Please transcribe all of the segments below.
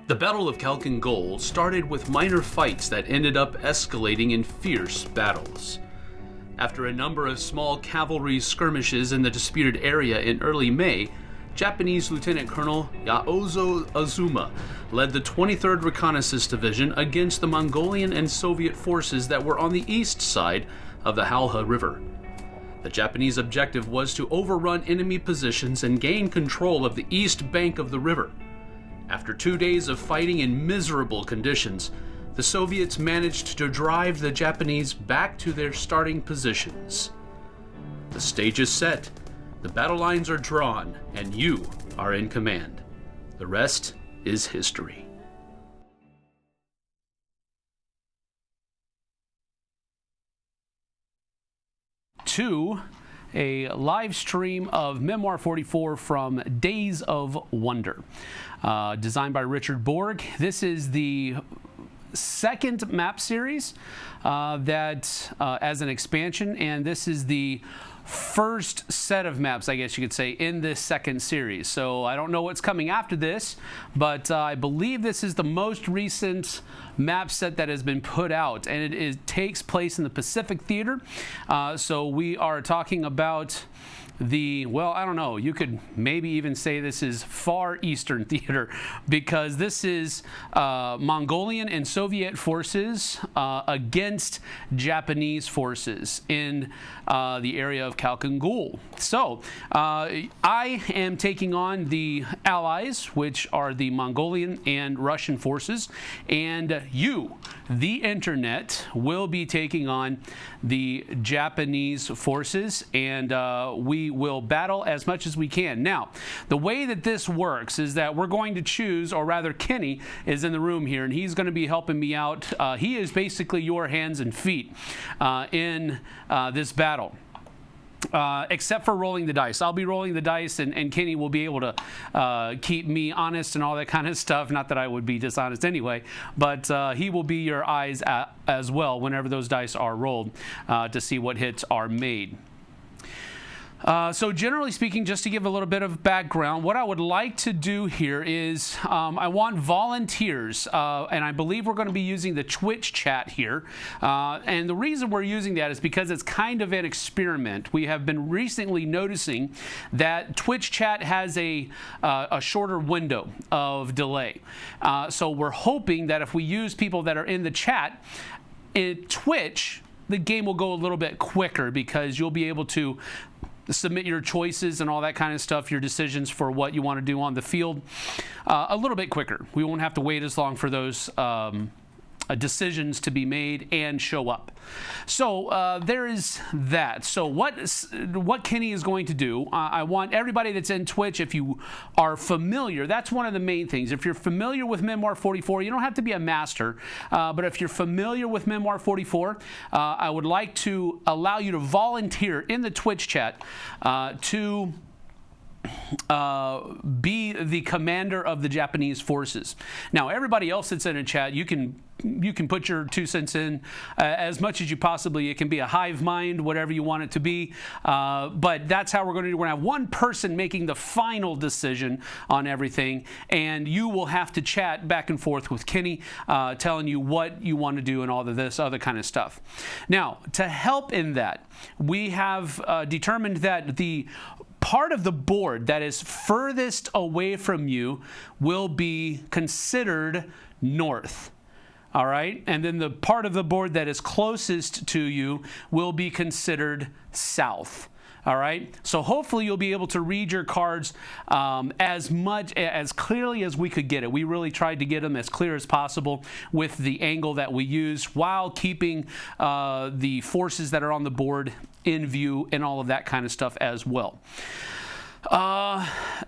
The Battle of Khalkhin-Gol started with minor fights that ended up escalating in fierce battles. After a number of small cavalry skirmishes in the disputed area in early May, Japanese Lieutenant Colonel Yaozo Azuma led the 23rd Reconnaissance Division against the Mongolian and Soviet forces that were on the east side of the Halha River. The Japanese objective was to overrun enemy positions and gain control of the east bank of the river. After 2 days of fighting in miserable conditions, the Soviets managed to drive the Japanese back to their starting positions. The stage is set, the battle lines are drawn, and you are in command. The rest is history. To a live stream of Memoir 44 from Days of Wonder, designed by Richard Borg. This is the second map series that as an expansion, and this is the first set of maps, I guess you could say, in this second series. So I don't know what's coming after this, but I believe this is the most recent map set that has been put out, and it takes place in the Pacific Theater. So we are talking about well, I don't know, you could maybe even say this is Far Eastern Theater, because this is Mongolian and Soviet forces against Japanese forces in the area of Khalkhin-Gol. So I am taking on the Allies, which are the Mongolian and Russian forces, and you, the internet, will be taking on the Japanese forces, and we will battle as much as we can. Now, the way that this works is that we're going to choose, or rather Kenny is in the room here, and he's going to be helping me out. He is basically your hands and feet in this battle. Except for rolling the dice. I'll be rolling the dice, and Kenny will be able to keep me honest and all that kind of stuff. Not that I would be dishonest anyway, but he will be your eyes as well whenever those dice are rolled to see what hits are made. So generally speaking, just to give a little bit of background, what I would like to do here is I want volunteers, and I believe we're going to be using the Twitch chat here. And the reason we're using that is because it's kind of an experiment. We have been recently noticing that Twitch chat has a shorter window of delay. So we're hoping that if we use people that are in the chat, in Twitch, the game will go a little bit quicker, because you'll be able to submit your choices and all that kind of stuff, your decisions for what you want to do on the field a little bit quicker. We won't have to wait as long for those decisions to be made and show up. So there is that. So what Kenny is going to do, I want everybody that's in Twitch, if you are familiar, that's one of the main things. If you're familiar with Memoir 44, you don't have to be a master, but if you're familiar with Memoir 44, I would like to allow you to volunteer in the Twitch chat to be the commander of the Japanese forces. Now, everybody else that's in a chat, you can put your 2 cents in as much as you possibly. It can be a hive mind, whatever you want it to be. But that's how we're going to do. We're going to have one person making the final decision on everything, and you will have to chat back and forth with Kenny, telling you what you want to do and all of this other kind of stuff. Now, to help in that, we have determined that the part of the board that is furthest away from you will be considered north. All right? And then the part of the board that is closest to you will be considered south. All right? So hopefully you'll be able to read your cards as clearly as we could get it. We really tried to get them as clear as possible with the angle that we used, while keeping the forces that are on the board in view and all of that kind of stuff as well.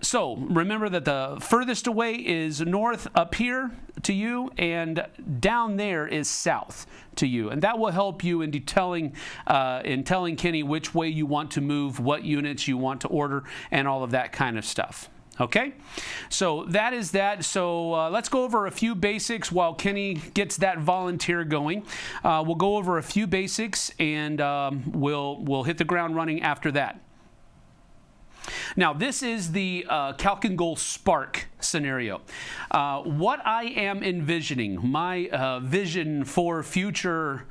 So remember that the furthest away is north up here to you, and down there is south to you, and that will help you in telling Kenny which way you want to move, what units you want to order, and all of that kind of stuff. Okay, so that is that. So let's go over a few basics while Kenny gets that volunteer going. We'll go over a few basics, and we'll hit the ground running after that. Now, this is the Khalkhin-Gol Spark scenario. What I am envisioning, my vision for future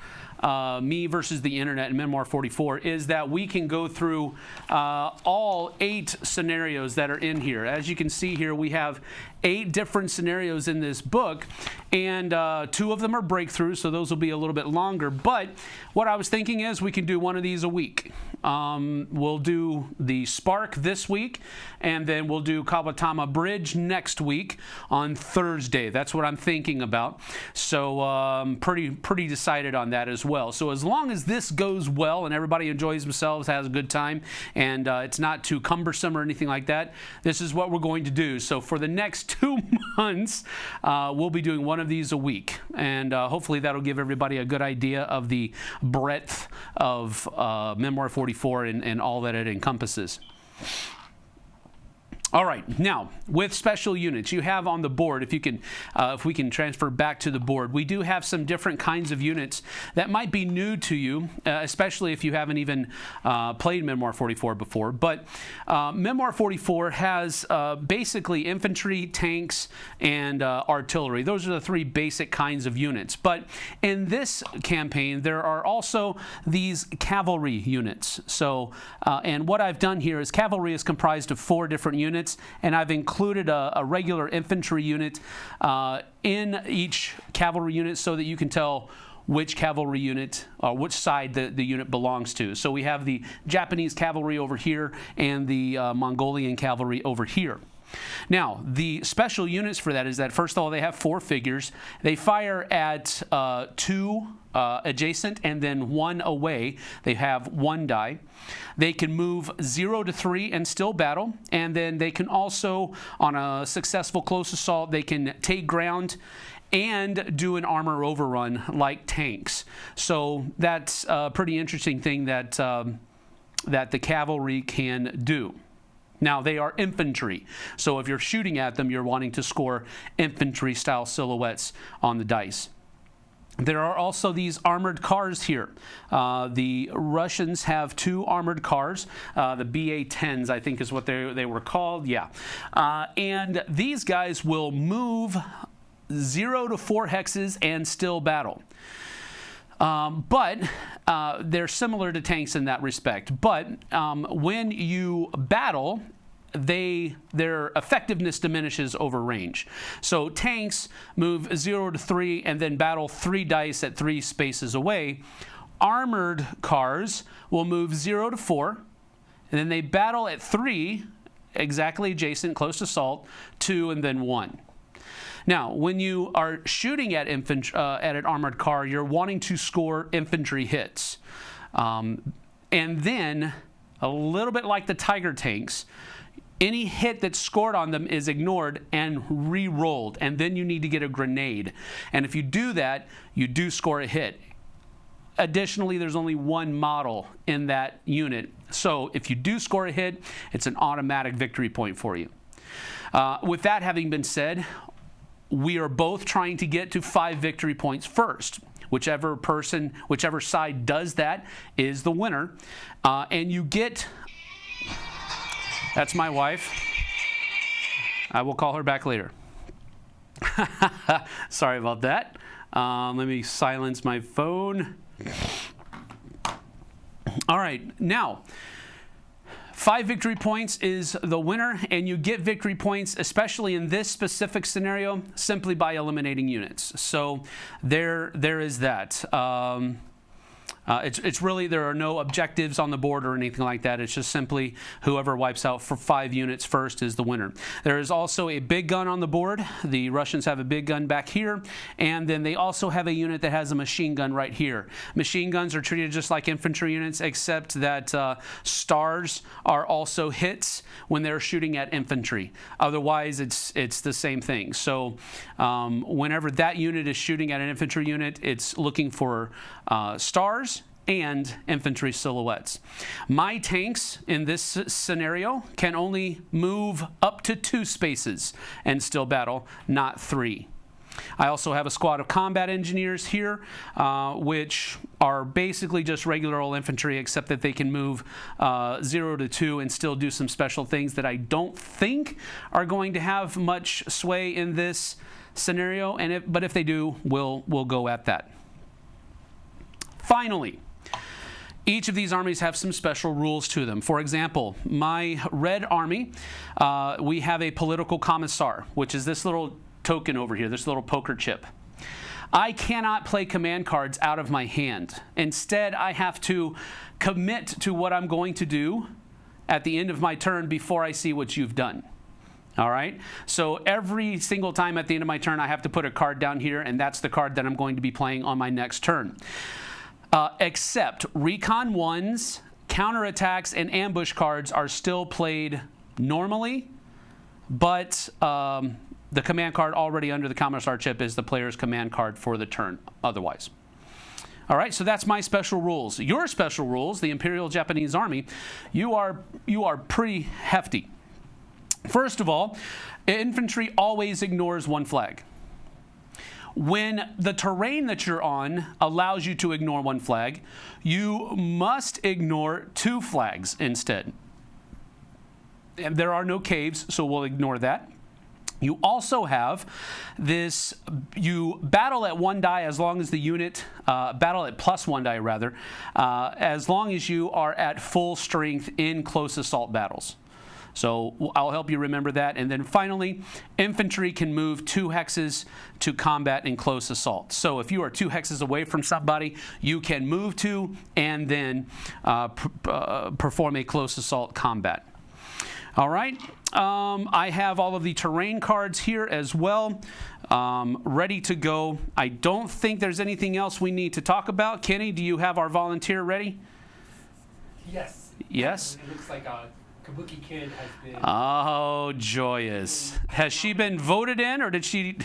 me versus the internet in Memoir 44 is that we can go through all 8 scenarios that are in here. As you can see here, we have 8 different scenarios in this book, and 2 of them are breakthroughs, so those will be a little bit longer. But what I was thinking is we can do one of these a week. We'll do the Spark this week, and then we'll do Kabatama Bridge next week on Thursday. That's what I'm thinking about. So pretty decided on that as well. So as long as this goes well and everybody enjoys themselves, has a good time, and it's not too cumbersome or anything like that, this is what we're going to do. So for the next 2 months, we'll be doing one of these a week, and hopefully that'll give everybody a good idea of the breadth of Memoir 44 and all that it encompasses. All right, now with special units, you have on the board, if we can transfer back to the board, we do have some different kinds of units that might be new to you, especially if you haven't even played Memoir 44 before. But Memoir 44 has basically infantry, tanks, and artillery. Those are the 3 basic kinds of units. But in this campaign, there are also these cavalry units. So, and what I've done here is cavalry is comprised of 4 different units. And I've included a regular infantry unit in each cavalry unit so that you can tell which cavalry unit or which side the unit belongs to. So we have the Japanese cavalry over here and the Mongolian cavalry over here. Now, the special units for that is that, first of all, they have 4 figures. They fire at 2 adjacent and then 1 away. They have 1 die. They can move 0 to 3 and still battle. And then they can also, on a successful close assault, they can take ground and do an armor overrun like tanks. So that's a pretty interesting thing that the cavalry can do. Now, they are infantry, so if you're shooting at them, you're wanting to score infantry-style silhouettes on the dice. There are also these armored cars here. The Russians have 2 armored cars. The BA-10s, I think is what they were called. Yeah. And these guys will move 0 to 4 hexes and still battle. But they're similar to tanks in that respect. But when you battle, their effectiveness diminishes over range. So tanks move 0 to 3 and then battle 3 dice at 3 spaces away. Armored cars will move 0 to 4, and then they battle at 3, exactly adjacent, close assault, 2, and then 1. Now, when you are shooting at an armored car, you're wanting to score infantry hits. And then, a little bit like the Tiger tanks, any hit that's scored on them is ignored and re-rolled, and then you need to get a grenade. And if you do that, you do score a hit. Additionally, there's only 1 model in that unit. So if you do score a hit, it's an automatic victory point for you. With that having been said, we are both trying to get to 5 victory points first. Whichever side does that is the winner. And you get, that's my wife. I will call her back later. Sorry about that. Let me silence my phone. All right, now, 5 victory points is the winner, and you get victory points, especially in this specific scenario, simply by eliminating units. So there is that. It's really, there are no objectives on the board or anything like that. It's just simply whoever wipes out for 5 units first is the winner. There is also a big gun on the board. The Russians have a big gun back here, and then they also have a unit that has a machine gun right here. Machine guns are treated just like infantry units, except that stars are also hits when they're shooting at infantry. Otherwise, it's the same thing. So whenever that unit is shooting at an infantry unit, it's looking for stars. and infantry silhouettes. My tanks in this scenario can only move up to 2 spaces and still battle, not 3. I also have a squad of combat engineers here, which are basically just regular old infantry, except that they can move 0 to 2 and still do some special things that I don't think are going to have much sway in this scenario. But if they do, we'll go at that. Finally, each of these armies have some special rules to them. For example, my red army, we have a political commissar, which is this little token over here, this little poker chip. I cannot play command cards out of my hand. Instead, I have to commit to what I'm going to do at the end of my turn before I see what you've done. All right? So every single time at the end of my turn, I have to put a card down here, and that's the card that I'm going to be playing on my next turn. Except Recon 1s, counterattacks, and ambush cards are still played normally, but the command card already under the commissar chip is the player's command card for the turn otherwise. All right, so that's my special rules. Your special rules, the Imperial Japanese Army, you are pretty hefty. First of all, infantry always ignores 1 flag. When the terrain that you're on allows you to ignore 1 flag, you must ignore 2 flags instead. And there are no caves, so we'll ignore that. You also have this, you battle at 1 die as long as the unit, battle at +1 die rather, as long as you are at full strength in close assault battles. So I'll help you remember that. And then finally, infantry can move 2 hexes to combat in close assault. So if you are 2 hexes away from somebody, you can move 2 and then perform a close assault combat. All right, I have all of the terrain cards here as well, ready to go. I don't think there's anything else we need to talk about. Kenny, do you have our volunteer ready? Yes. Yes? It looks like Kabuki Kid has been... Oh, joyous. Has she been voted in, or did she...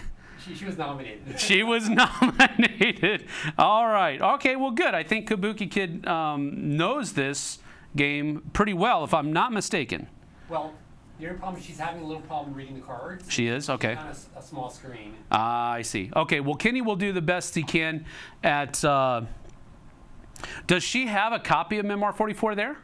She was nominated. She was nominated. All right. Okay, well, good. I think Kabuki Kid knows this game pretty well, if I'm not mistaken. Well, the only problem is she's having a little problem reading the cards. She is? Okay. She's on a small screen. I see. Okay, well, Kenny will do the best he can at... does she have a copy of Memoir 44 there?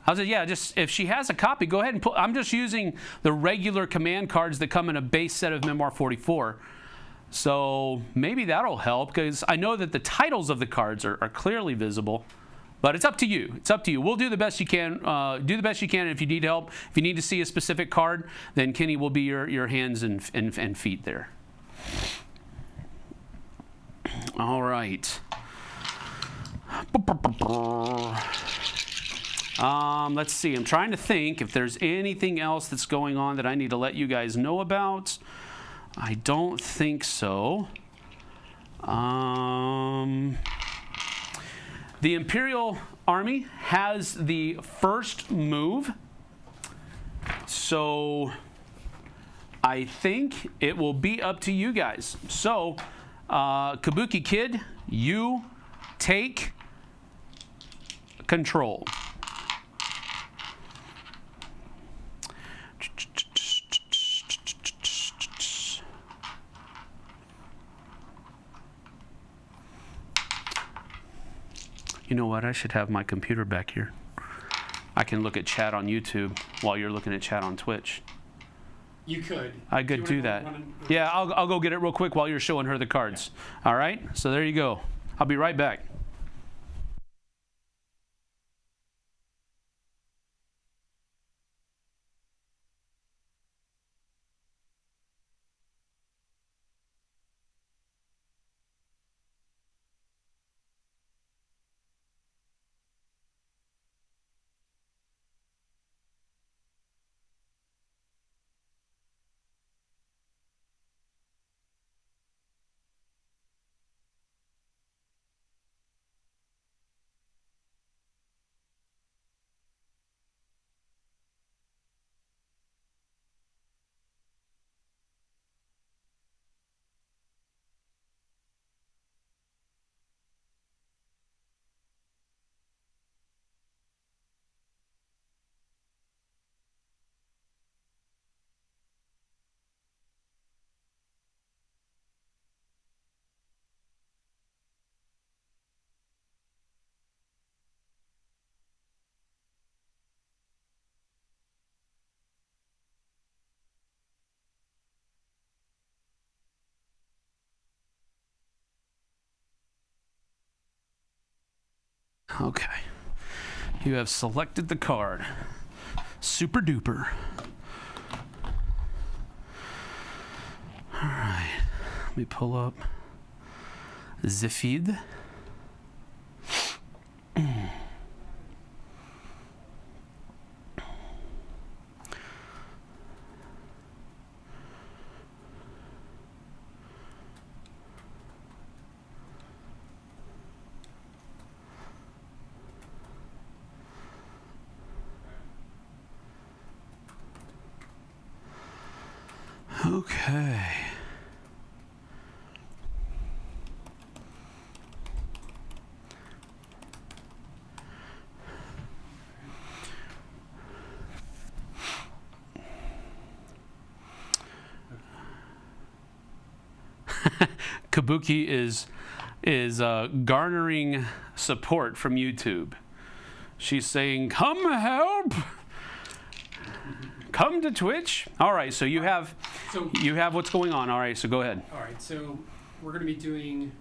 I was like, yeah, just if she has a copy, go ahead and put... I'm just using the regular command cards that come in a base set of Memoir 44. So maybe that'll help, because I know that the titles of the cards are clearly visible. But it's up to you. It's up to you. We'll do the best you can. Do the best you can. If you need help, if you need to see a specific card, then Kenny will be your hands and feet there. All right. Let's see. I'm trying to think if there's anything else that's going on that I need to let you guys know about. I don't think so. The Imperial Army has the first move, so I think it will be up to you guys. So, Kabuki Kid, you take control. You know what? I should have my computer back here. I can look at chat on YouTube while you're looking at chat on Twitch. You could. I could do that. Yeah, I'll go get it real quick while you're showing her the cards. All right? So there you go. I'll be right back. Okay. You have selected the card. Super duper. All right. Let me pull up the feed. Okay. Kabuki is garnering support from YouTube. She's saying, "Come help! Come to Twitch." All right, so you have what's going on. All right, so go ahead. All right, so we're going to be doing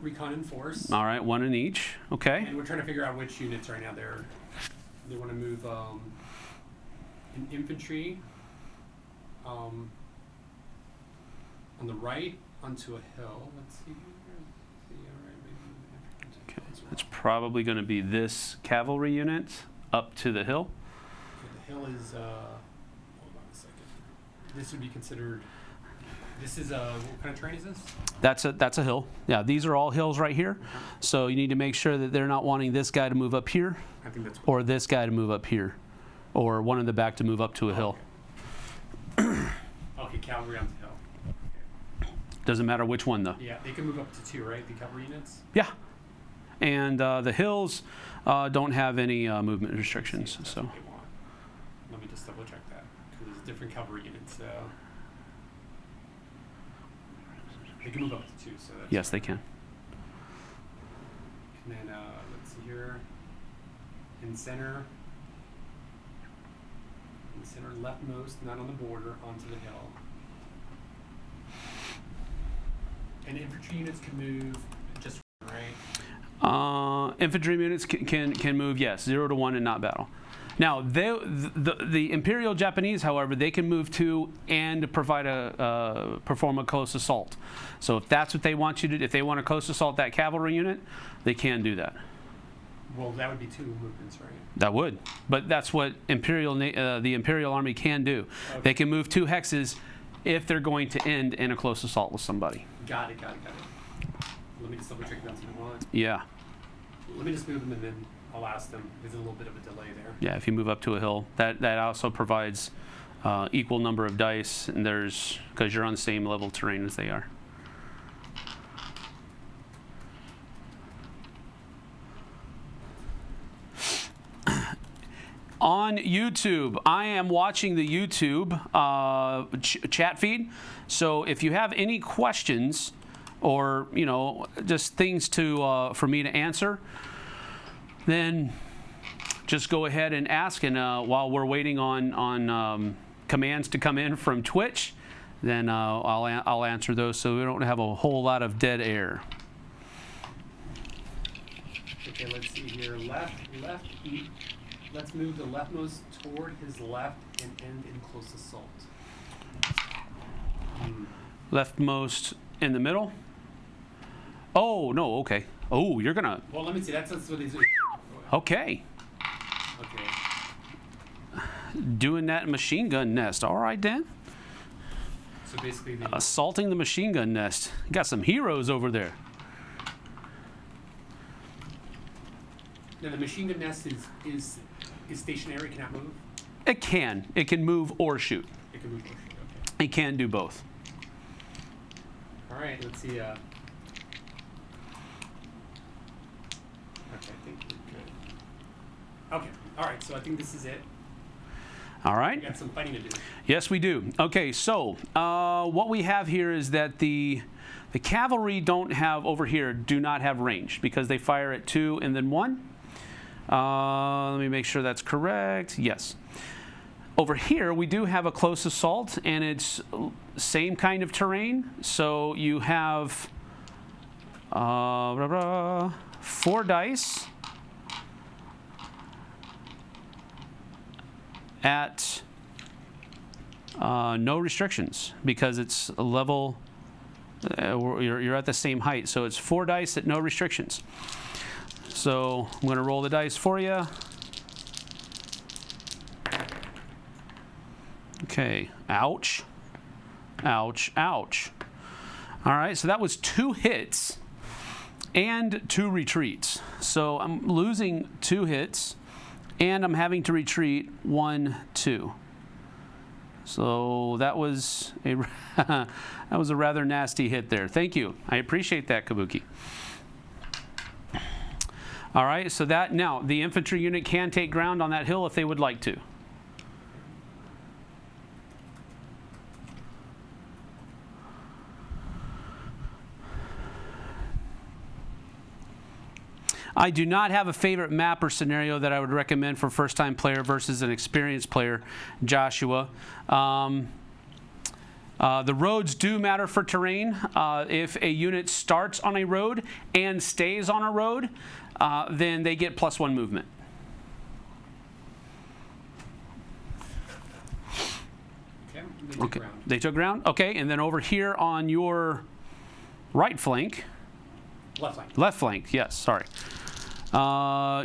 Recon and Force. All right, one in each. Okay. And we're trying to figure out which units right now they want to move in infantry on the right onto a hill. Let's see here. All right, maybe Okay. It's probably going to be this cavalry unit up to the hill. Okay, the hill is hold on a second. This would be considered. This is what kind of terrain is this? That's a hill. Yeah, these are all hills right here. Okay. So you need to make sure that they're not wanting this guy to move up here, I think that's. or this guy to move up here, or one in the back to move up to a hill. Okay, cavalry on the hill. Okay. Doesn't matter which one though. Yeah, they can move up to 2, right? The cavalry units. Yeah, and the hills don't have any movement restrictions. That's So what they want. Let me just double check that because there's different cavalry units. So they can move up to 2. So that's yes, they can. And then let's see here. In center leftmost, not on the border, onto the hill. And infantry units can move just right. Infantry units can move, yes, 0 to 1 and not battle. Now, the Imperial Japanese, however, they can move to and provide perform a close assault. So if that's what they want you to do, if they want to close assault that cavalry unit, they can do that. Well, that would be 2 movements, right? That would, but that's what the Imperial Army can do. Okay. They can move 2 hexes if they're going to end in a close assault with somebody. Got it. Let me just double check that one. Yeah. Let me just move them and then I'll ask them. There's a little bit of a delay there. Yeah, if you move up to a hill, that also provides equal number of dice, and because you're on the same level terrain as they are. On YouTube, I am watching the YouTube chat feed. So if you have any questions or just things for me to answer, then just go ahead and ask. And while we're waiting on commands to come in from Twitch, then I'll answer those so we don't have a whole lot of dead air. Okay, let's see here. Left. Let's move the leftmost toward his left and end in close assault. Leftmost in the middle? Oh, no, okay. Oh, you're going to... Well, let me see. That's what these are. Okay. Okay. Doing that machine gun nest. All right, Dan. So basically... Assaulting the machine gun nest. Got some heroes over there. Now, the machine gun nest is stationary, cannot move? It can. It can move or shoot. It can move or shoot, okay. It can do both. All right, let's see. Okay, I think we're good. Okay, all right, so I think this is it. All right. We got some fighting to do. Yes, we do. Okay, so what we have here is that the cavalry do not have range because they fire at 2 and then 1. Let me make sure that's correct. Yes. Over here, we do have a close assault, and it's same kind of terrain. So you have 4 dice at no restrictions because it's a level. You're at the same height, so it's 4 dice at no restrictions. So I'm going to roll the dice for you. Okay, ouch, ouch, ouch. All right, so that was 2 hits and 2 retreats. So I'm losing 2 hits, and I'm having to retreat 1, 2. So that was a that was a rather nasty hit there. Thank you. I appreciate that, Kabuki. All right, so that now the infantry unit can take ground on that hill if they would like to. I do not have a favorite map or scenario that I would recommend for first-time player versus an experienced player, Joshua. The roads do matter for terrain. If a unit starts on a road and stays on a road, then they get +1 movement. Okay, they took ground. Okay, and then over here on your right flank. Left flank. Left flank, yes, sorry.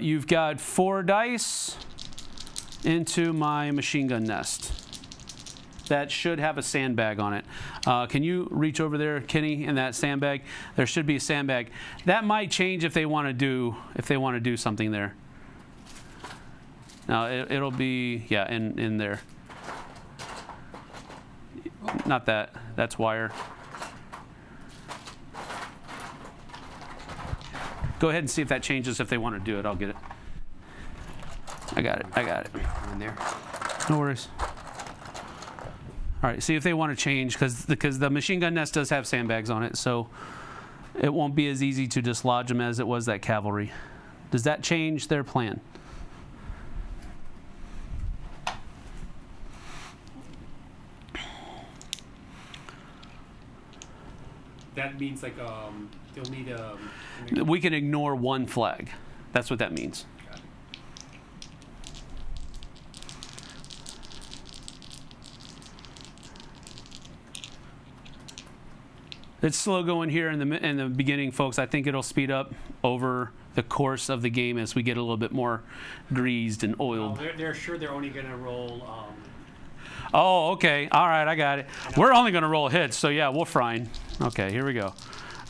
You've got 4 dice into my machine gun nest. That should have a sandbag on it. Can you reach over there, Kenny, in that sandbag? There should be a sandbag. That might change if they want to do something there. No, it'll be in there. Not that. That's wire. Go ahead and see if that changes if they want to do it. I'll get it. I got it. In there. No worries. All right, see if they want to change because the machine gun nest does have sandbags on it, so it won't be as easy to dislodge them as it was that cavalry. Does that change their plan? That means like they'll need We can ignore 1 flag. That's what that means. Got it. It's slow going here in the beginning, folks. I think it'll speed up over the course of the game as we get a little bit more greased and oiled. They're sure they're only going to roll. Oh, okay. All right, I got it. We're only going to roll hits, so yeah, we'll fine. Okay, here we go.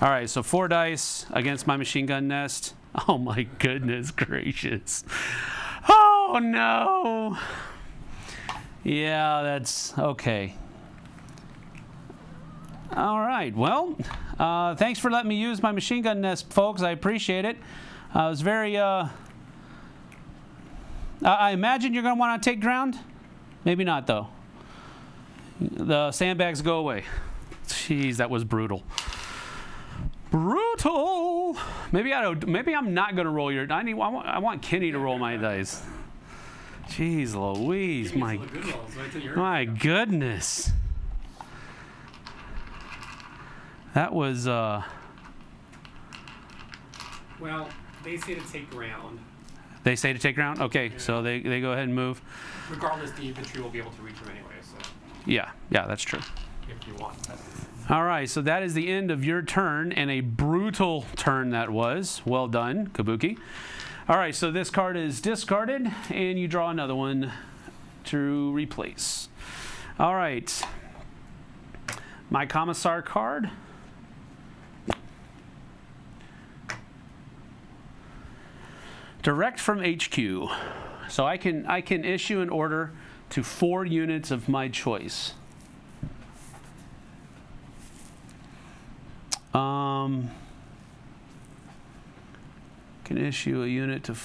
All right, so 4 dice against my machine gun nest. Oh my goodness gracious. Oh no. Yeah, that's okay. All right, well, thanks for letting me use my machine gun nest, folks. I appreciate it. It was very, I imagine you're going to want to take ground. Maybe not, though. The sandbags go away. Jeez, that was brutal. Brutal. Maybe I'm not going to roll your. I want Kenny to roll my dice. Jeez Louise, my goodness. That was. Well, they say to take ground. They say to take ground. Okay, yeah. So they go ahead and move. Regardless, the infantry will be able to reach them anyway. So. Yeah, that's true. If you want. All right, so that is the end of your turn, and a brutal turn that was. Well done, Kabuki. All right, so this card is discarded, and you draw another one to replace. All right, my Commissar card. Direct from HQ. So I can issue an order to 4 units of my choice. Can issue a unit to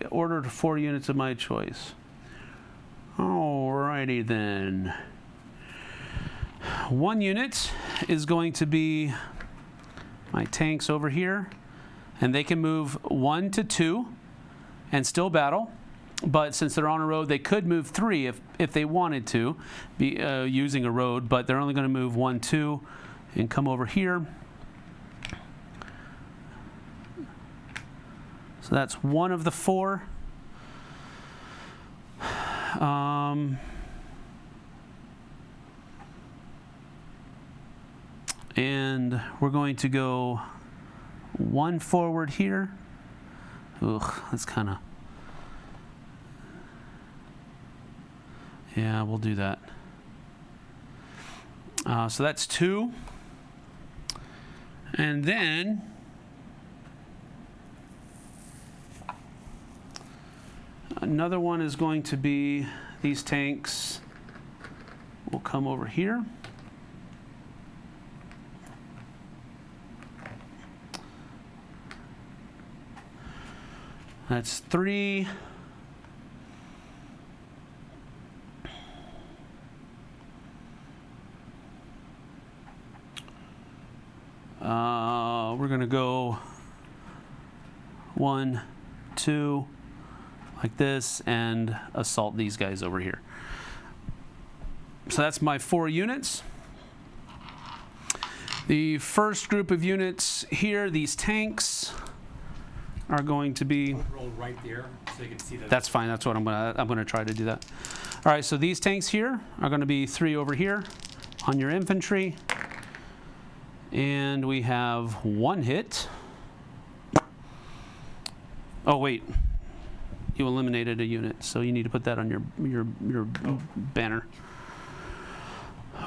order to 4 units of my choice. Alrighty then. 1 unit is going to be my tanks over here, and they can move 1 to 2 and still battle. But since they're on a road, they could move 3 if they wanted to, be using a road. But they're only going to move 1, 2, and come over here. So that's one of the 4. And we're going to go 1 forward here. Ugh, that's kind of... Yeah, we'll do that. So that's 2. And then another one is going to be these tanks will come over here. That's 3. We're going to go 1, 2, like this, and assault these guys over here. So that's my 4 units. The first group of units here, these tanks, are going to be... Roll right there so they can see that. That's fine. That's what I'm gonna try to do that. All right. So these tanks here are going to be 3 over here on your infantry, and we have 1 hit. Oh wait, you eliminated a unit, so you need to put that on your banner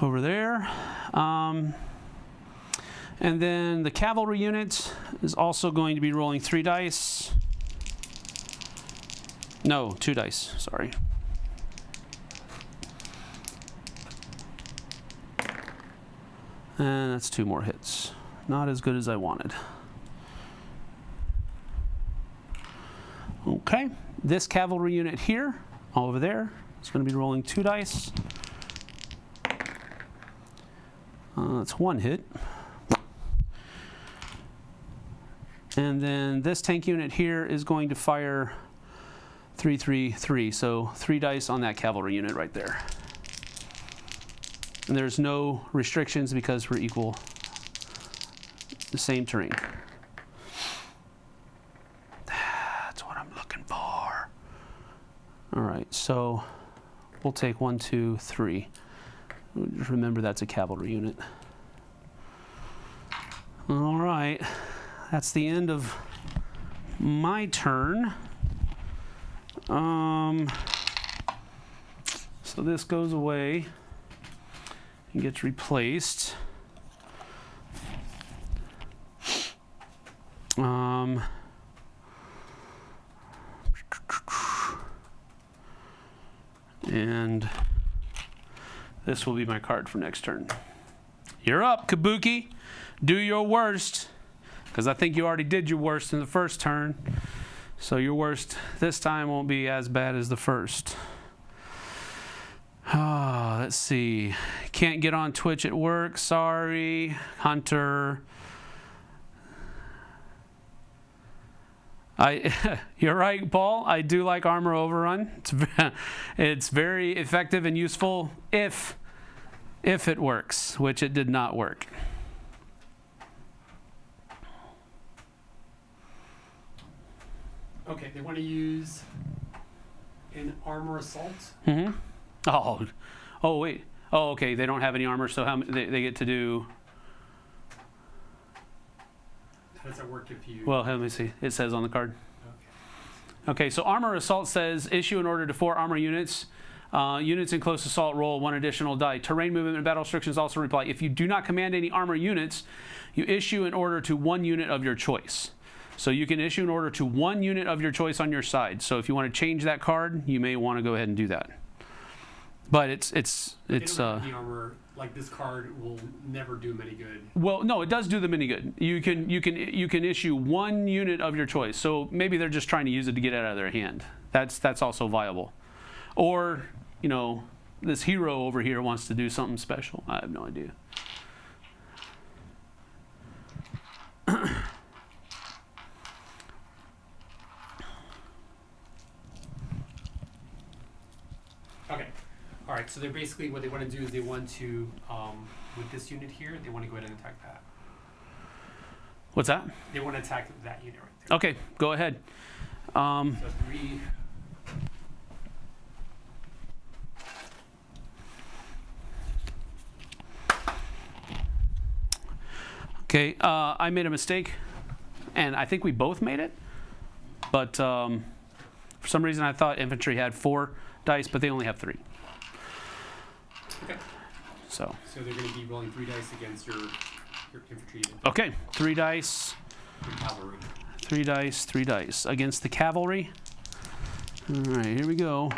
over there. And then the cavalry unit is also going to be rolling 3 dice. No, 2 dice, sorry. And that's 2 more hits. Not as good as I wanted. Okay, this cavalry unit here, over there, is going to be rolling 2 dice. That's 1 hit. And then this tank unit here is going to fire 3, 3, 3. So 3 dice on that cavalry unit right there. And there's no restrictions because we're equal the same terrain. That's what I'm looking for. All right, so we'll take 1, 2, 3. Just remember that's a cavalry unit. All right. That's the end of my turn. So this goes away and gets replaced. And this will be my card for next turn. You're up, Kabuki. Do your worst. Because I think you already did your worst in the first turn. So your worst this time won't be as bad as the first. Oh, let's see. Can't get on Twitch at work. Sorry. Hunter. You're right, Paul. I do like Armor Overrun. It's very effective and useful if it works, which it did not work. Okay, they want to use an armor assault. Mm-hmm. Oh, wait. Oh, okay. They don't have any armor, so they get to do. How does that work if you? Well, let me see. It says on the card. Okay. Okay, so armor assault says issue an order to 4 armor units. Units in close assault roll 1 additional die. Terrain movement and battle restrictions also apply. If you do not command any armor units, you issue an order to 1 unit of your choice. So you can issue an order to 1 unit of your choice on your side. So if you want to change that card, you may want to go ahead and do that. But it's the armor, like this card will never do them any good. Well, no, it does do them any good. You can issue 1 unit of your choice. So maybe they're just trying to use it to get it out of their hand. That's also viable. Or, you know, this hero over here wants to do something special. I have no idea. Okay. All right. So they're basically what they want to do is they want to, with this unit here, they want to go ahead and attack that. What's that? They want to attack that unit right there. Okay, go ahead. So 3. Okay, I made a mistake, and I think we both made it. But for some reason, I thought infantry had 4 dice, but they only have 3. Okay. So they're going to be rolling 3 dice against your infantry. okay, 3 dice. Your cavalry. 3 dice, 3 dice against the cavalry. All right, here we go.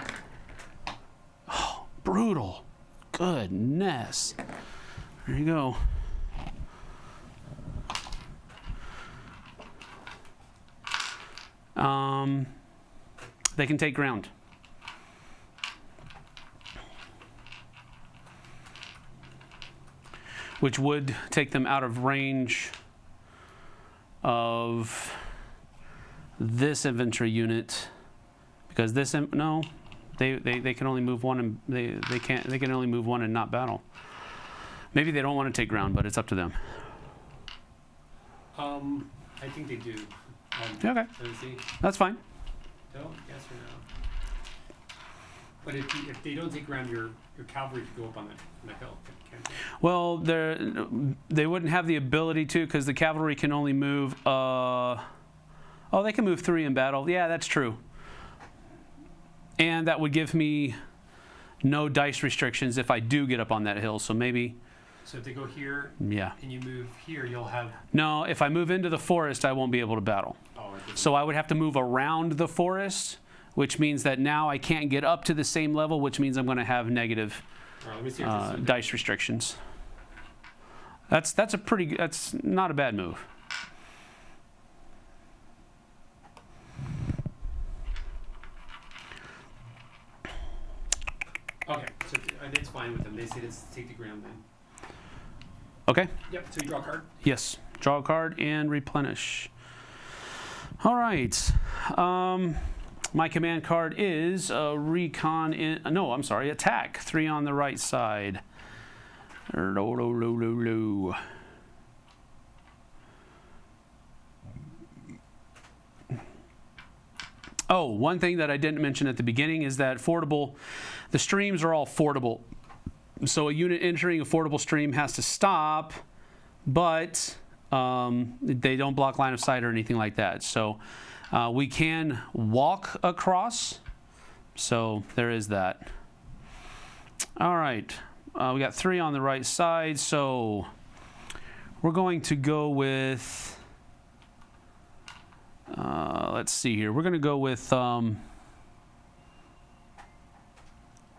Oh, brutal. Goodness. There you go. They can take ground. Which would take them out of range of this infantry unit, because this no, they can only move one, and they can only move one and not battle. Maybe they don't want to take ground, but it's up to them. I think they do. Okay, Let me see. that's fine. No, yes or no? But if they don't take ground, your cavalry could go up on the hill, can't they? Well, they wouldn't have the ability to, because the cavalry can only move. Oh, they can move 3 in battle. Yeah, that's true. And that would give me no dice restrictions if I do get up on that hill. So maybe. So if they go here, yeah. And you move here, you'll have. No, if I move into the forest, I won't be able to battle. Oh, so I would have to move around the forest, which means that now I can't get up to the same level, which means I'm going to have negative let me see if dice restrictions. That's not a bad move. Okay, so that's fine with them. They say let's take the ground then. Okay. Yep. So you draw a card. Yes. Draw a card and replenish. All right. My command card is recon in. No, I'm sorry. Attack. 3 on the right side. Low, low, low, low, low. Oh, one thing that I didn't mention at the beginning is that fordable. The streams are all fordable. So a unit entering a fordable stream has to stop, but they don't block line of sight or anything like that. So we can walk across. So there is that. All right. We got 3 on the right side. So we're going to go with, let's see here. We're going to go with,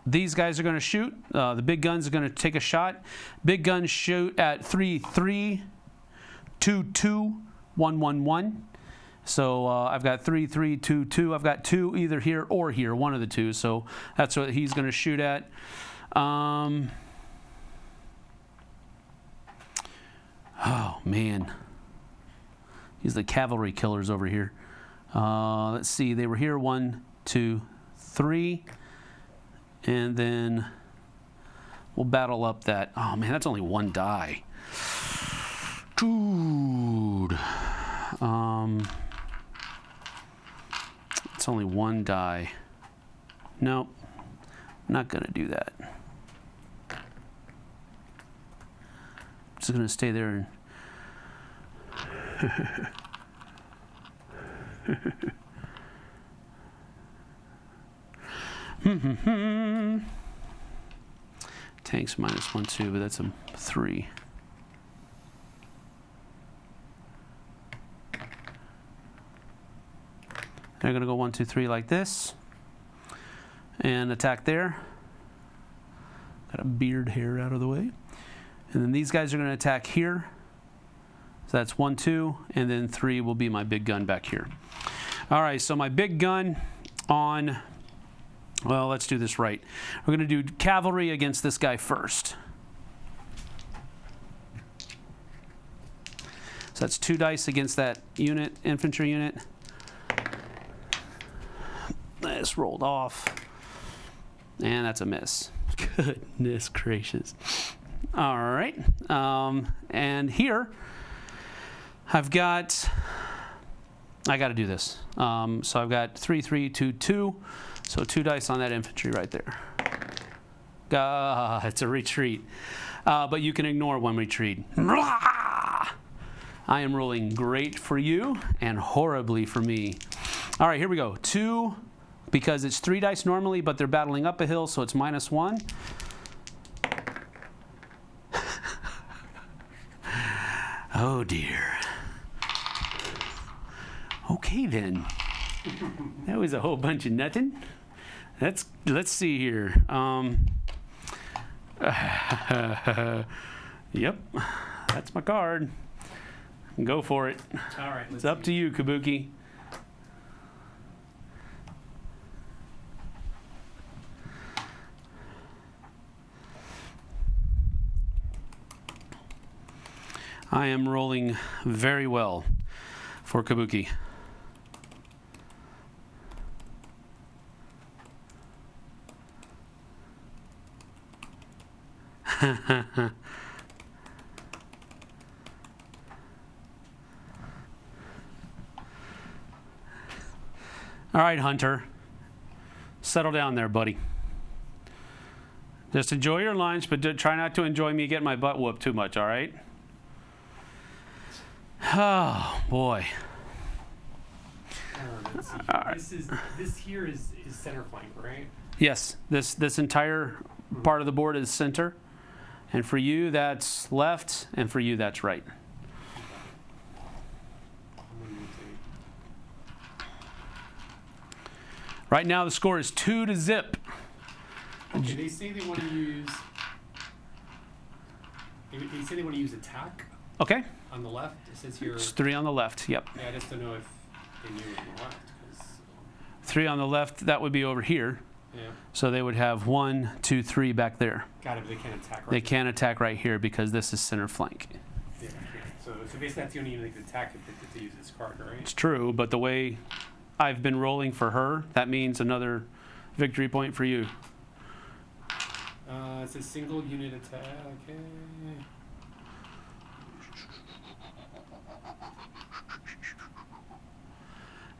these guys are going to shoot. The big guns are going to take a shot. Big guns shoot at 3-3, 2-2, 1-1-1. So I've got 3-3, 2-2. I've got 2 either here or here, one of the 2. So that's what he's going to shoot at. Oh man, he's the cavalry killers over here. Let's see. They were here 1, 2, 3. And then we'll battle up that. Oh man, that's only 1 die. Dude. It's only 1 die. Nope. Not gonna do that. Just gonna stay there and tanks -1, 2, but that's a 3. They're going to go 1, 2, 3 like this and attack there. Got a beard hair out of the way. And then these guys are going to attack here. So that's 1, 2, and then 3 will be my big gun back here. All right, so my big gun on, well, let's do this right. We're going to do cavalry against this guy first. So that's 2 dice against that unit, infantry unit. This rolled off. And that's a miss. Goodness gracious. All right. And here, I've got I got to do this. So I've got 3, 3, 2, 2. So 2 dice on that infantry right there. It's a retreat. But you can ignore one retreat. I am rolling great for you and horribly for me. All right, here we go. 2, because it's 3 dice normally, but they're battling up a hill, so it's -1. Oh, dear. Okay, then. That was a whole bunch of nothing. Let's see here. Yep, that's my card. Go for it. All right. It's up to you, Kabuki. I am rolling very well for Kabuki. All right, Hunter. Settle down there, buddy. Just enjoy your lunch, but try not to enjoy me getting my butt whooped too much, all right? Oh, boy. This here is center flank, right? Yes, this entire part of the board is center. And for you, that's left, and for you, that's right. Right now, the score is 2-0. Okay, they say they want to use. They say they want to use attack. Okay. On the left, it says here. It's 3 on the left. Yep. Yeah, I just don't know if they knew it on the left. 3 on the left. That would be over here. Yeah. So they would have 1, 2, 3 back there. Got it. But they can't attack. Right They can't attack right here because this is center flank. Yeah. So basically, that's the only unit they can attack if they use this card, right? It's true, but the way I've been rolling for her, that means another victory point for you. It's a single unit attack. Okay.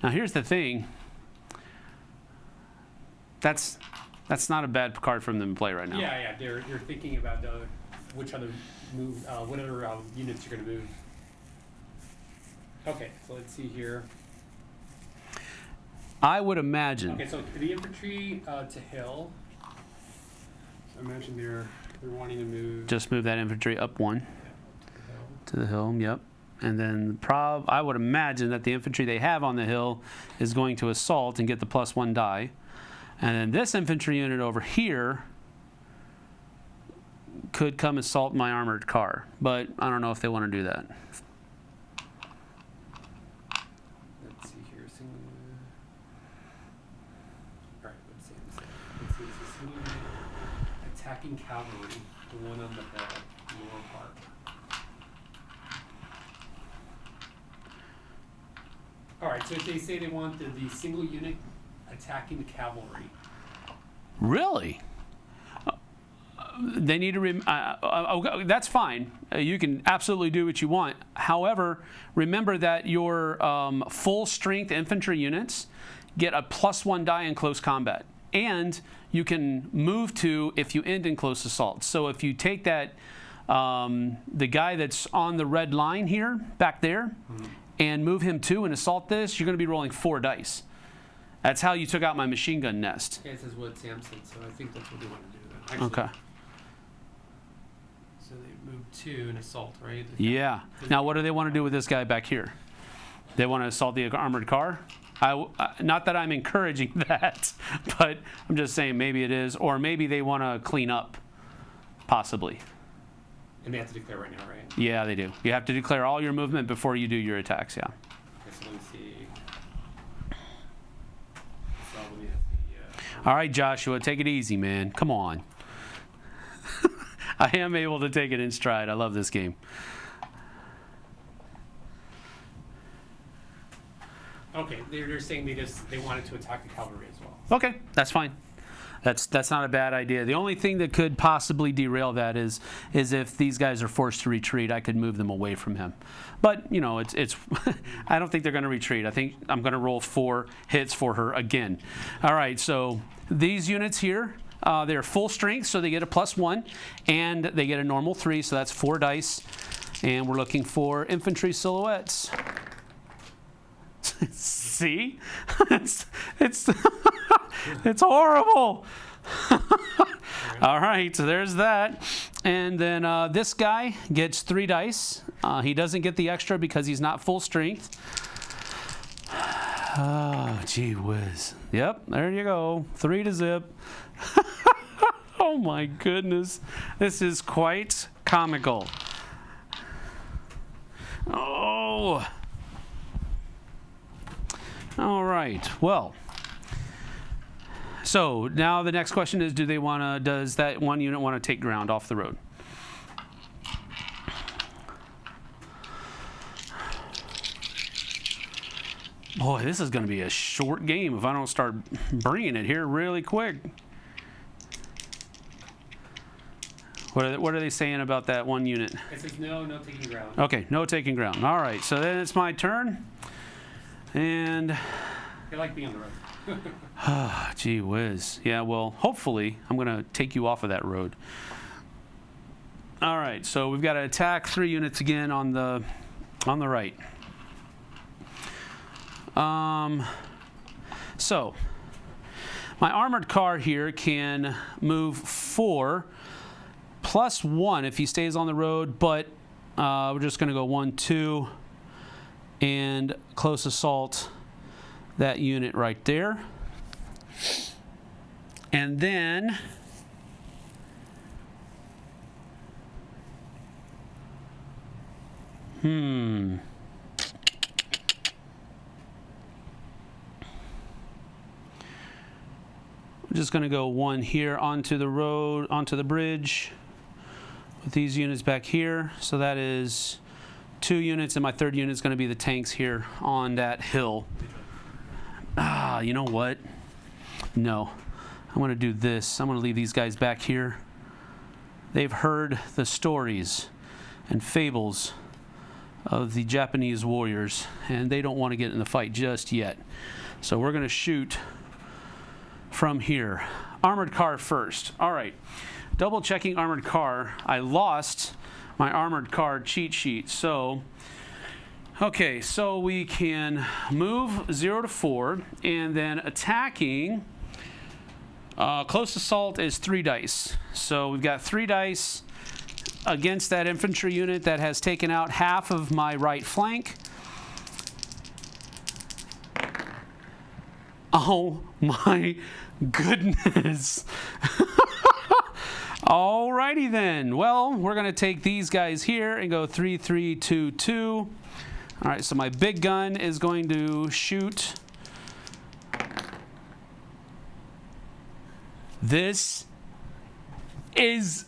Now here's the thing. That's not a bad card for them to play right now. Yeah. You're thinking about which other move, what other units you're going to move. Okay, so let's see here. I would imagine. Okay, so the infantry to hill. So I imagine they're wanting to move. Just move that infantry up 1 Yeah, to the hill. Yep. And then I would imagine that the infantry they have on the hill is going to assault and get the +1 die. And then this infantry unit over here could come assault my armored car. But I don't know if they want to do that. Let's see here. All right, let's see. Let's see. It's a single unit attacking cavalry, the one on the hill, lower part. All right, so if they say they want the single unit attacking the cavalry. Really? They need to. That's fine. You can absolutely do what you want. However, remember that your full strength infantry units get a +1 die in close combat, and you can move to if you end in close assault. So if you take that, the guy that's on the red line here back there, and move him 2 and assault this, you're going to be rolling 4 dice. That's how you took out my machine gun nest. Yeah, it says what Sam said, so I think that's what they want to do then. Actually, Okay. so they move 2 and assault, right? Yeah. Now, what do they want to do with this guy back here? They want to assault the armored car? Not that I'm encouraging that, but I'm just saying maybe it is. Or maybe they want to clean up, possibly. And they have to declare right now, right? Yeah, they do. You have to declare all your movement before you do your attacks, yeah. Okay, so let me see. So let me have All right, Joshua, take it easy, man. Come on. I am able to take it in stride. I love this game. Okay, they're saying they wanted to attack the cavalry as well. Okay, that's fine. That's not a bad idea. The only thing that could possibly derail that is if these guys are forced to retreat, I could move them away from him. But, you know, it's I don't think they're going to retreat. I think I'm going to roll 4 hits for her again. All right, so these units here, they're full strength, so they get a +1, and they get a normal 3, so that's 4 dice. And we're looking for infantry silhouettes. See? it's it's horrible. All right, so there's that. And then this guy gets 3 dice. He doesn't get the extra because he's not full strength. Oh, gee whiz. Yep, there you go. 3 to zip. Oh my goodness. This is quite comical. Oh. All right. Well, so now the next question is, does that one unit want to take ground off the road? Boy, this is going to be a short game if I don't start bringing it here really quick. What are they saying about that one unit? It says no taking ground. Okay, no taking ground. All right, so then it's my turn. And They like being on the road. gee whiz. Yeah, well, hopefully I'm going to take you off of that road. All right, so we've got to attack 3 units again on the right. So my armored car here can move 4 +1 if he stays on the road, but we're just going to go 1, 2, and close assault that unit right there. And then we're just going to go 1 here onto the road, onto the bridge with these units back here. So that is 2 units, and my 3rd unit is going to be the tanks here on that hill. You know what? No. I'm going to do this. I'm going to leave these guys back here. They've heard the stories and fables of the Japanese warriors, and they don't want to get in the fight just yet. So we're going to shoot from here. Armored car first. All right. Double checking armored car. I lost my armored car cheat sheet. So, okay, so we can move 0 to 4, and then attacking. Close assault is 3 dice. So we've got 3 dice against that infantry unit that has taken out half of my right flank. Oh my goodness. Alrighty then. Well, we're going to take these guys here and go 3, 3, 2, 2. All right, so my big gun is going to shoot. This is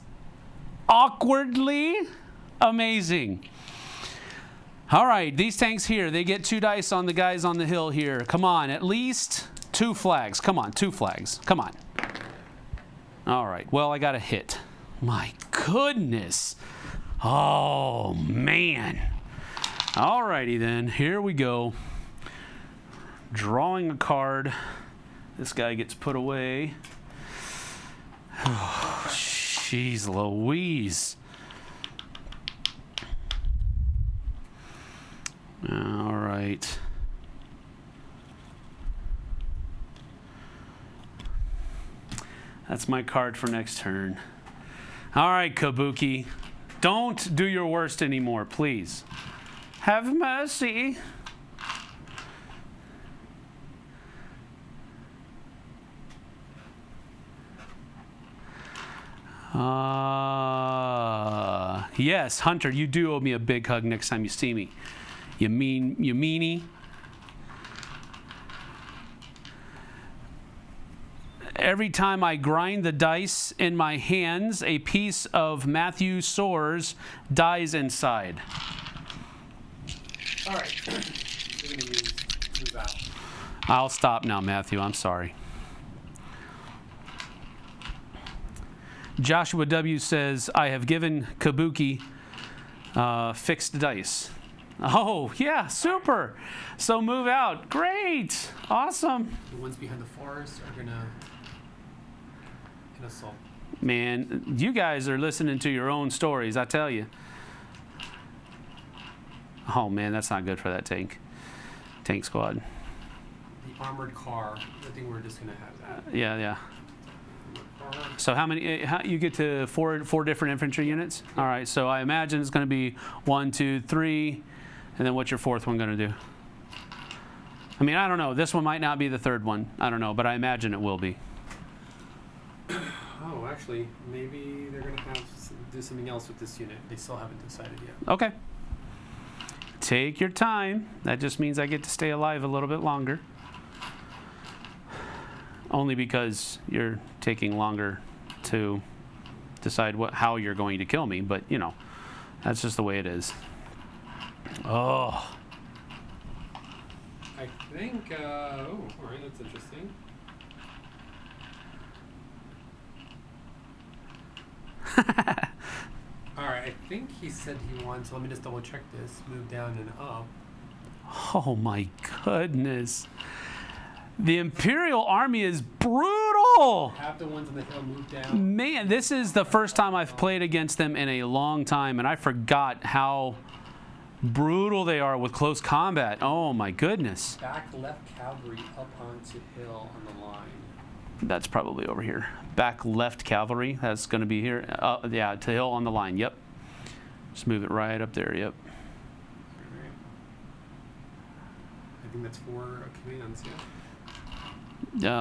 awkwardly amazing. All right, these tanks here, they get 2 dice on the guys on the hill here. Come on, at least 2 flags. Come on, 2 flags. Come on. All right, well, I got a hit. My goodness. Oh, man. All righty then, here we go. Drawing a card. This guy gets put away. Oh, jeez Louise. All right. That's my card for next turn. All right, Kabuki. Don't do your worst anymore, please. Have mercy. Yes, Hunter, you do owe me a big hug next time you see me. You meanie. Every time I grind the dice in my hands, a piece of Matthew Soares dies inside. All right. We're going to move out. I'll stop now, Matthew. I'm sorry. Joshua W. says, I have given Kabuki fixed dice. Oh, yeah, super. So move out. Great. Awesome. The ones behind the forest are going to assault. Man, you guys are listening to your own stories, I tell you. Oh, man, that's not good for that tank squad. The armored car, I think we're just going to have that. Yeah. So how many? You get to four different infantry units? All right, so I imagine it's going to be 1, 2, 3, and then what's your fourth one going to do? I mean, I don't know. This one might not be the third one. I don't know, but I imagine it will be. Oh, actually, maybe they're going to do something else with this unit. They still haven't decided yet. Okay. Take your time. That just means I get to stay alive a little bit longer. Only because you're taking longer to decide how you're going to kill me, but that's just the way it is. Oh. I think, all right, that's interesting. All right, I think he said he wanted to, let me just double check this, move down and up. Oh my goodness. The Imperial Army is brutal. Have the ones on the hill move down. Man, this is the first time I've played against them in a long time, and I forgot how brutal they are with close combat. Oh my goodness. Back left cavalry up onto hill on the line. That's probably over here. Back left cavalry. That's going to be here. Yeah, to hill on the line. Yep. Just move it right up there. Yep. All right. I think that's 4 commands, yeah.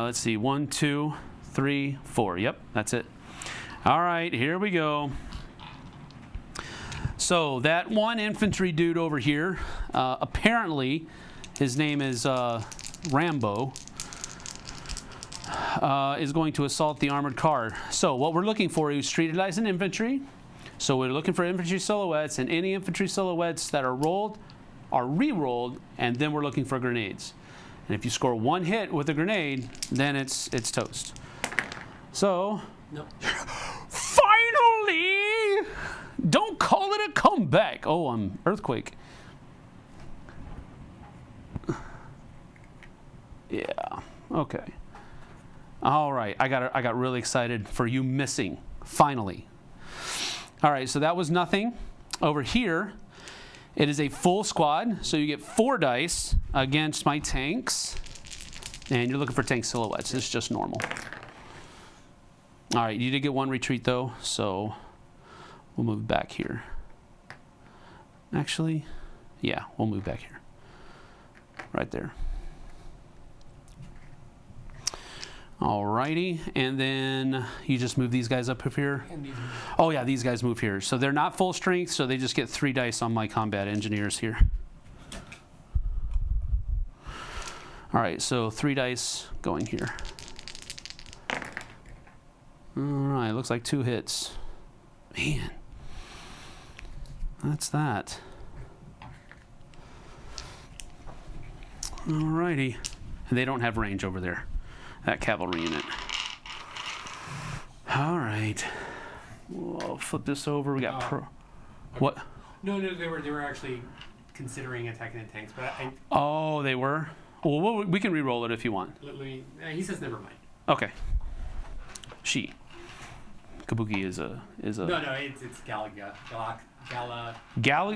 Let's see. 1, 2, 3, 4. Yep, that's it. All right, here we go. So that one infantry dude over here, apparently his name is Rambo, is going to assault the armored car. So what we're looking for is treated as an infantry. So we're looking for infantry silhouettes, and any infantry silhouettes that are rolled are re-rolled, and then we're looking for grenades. And if you score 1 hit with a grenade, then it's toast. So, nope. Finally! Don't call it a comeback. Oh, I'm earthquake. Yeah. Okay. All right. I got really excited for you missing. Finally. All right. So that was nothing. Over here, it is a full squad. So you get 4 dice against my tanks, and you're looking for tank silhouettes. This is just normal. All right. You did get 1 retreat though, so we'll move back here. Actually, yeah, we'll move back here. Right there. Alrighty, and then you just move these guys up here. Oh yeah, these guys move here. So they're not full strength, so they just get 3 dice on my combat engineers here. All right, so 3 dice going here. All right, looks like 2 hits. Man, that's that. Alrighty, and they don't have range over there. That cavalry unit. All right. We'll flip this over. We got Okay. What? No, they were actually considering attacking the tanks, but Oh, they were? Well, we can re-roll it if you want. He says never mind. Okay. She. Kabuki is a. No, it's Galaga.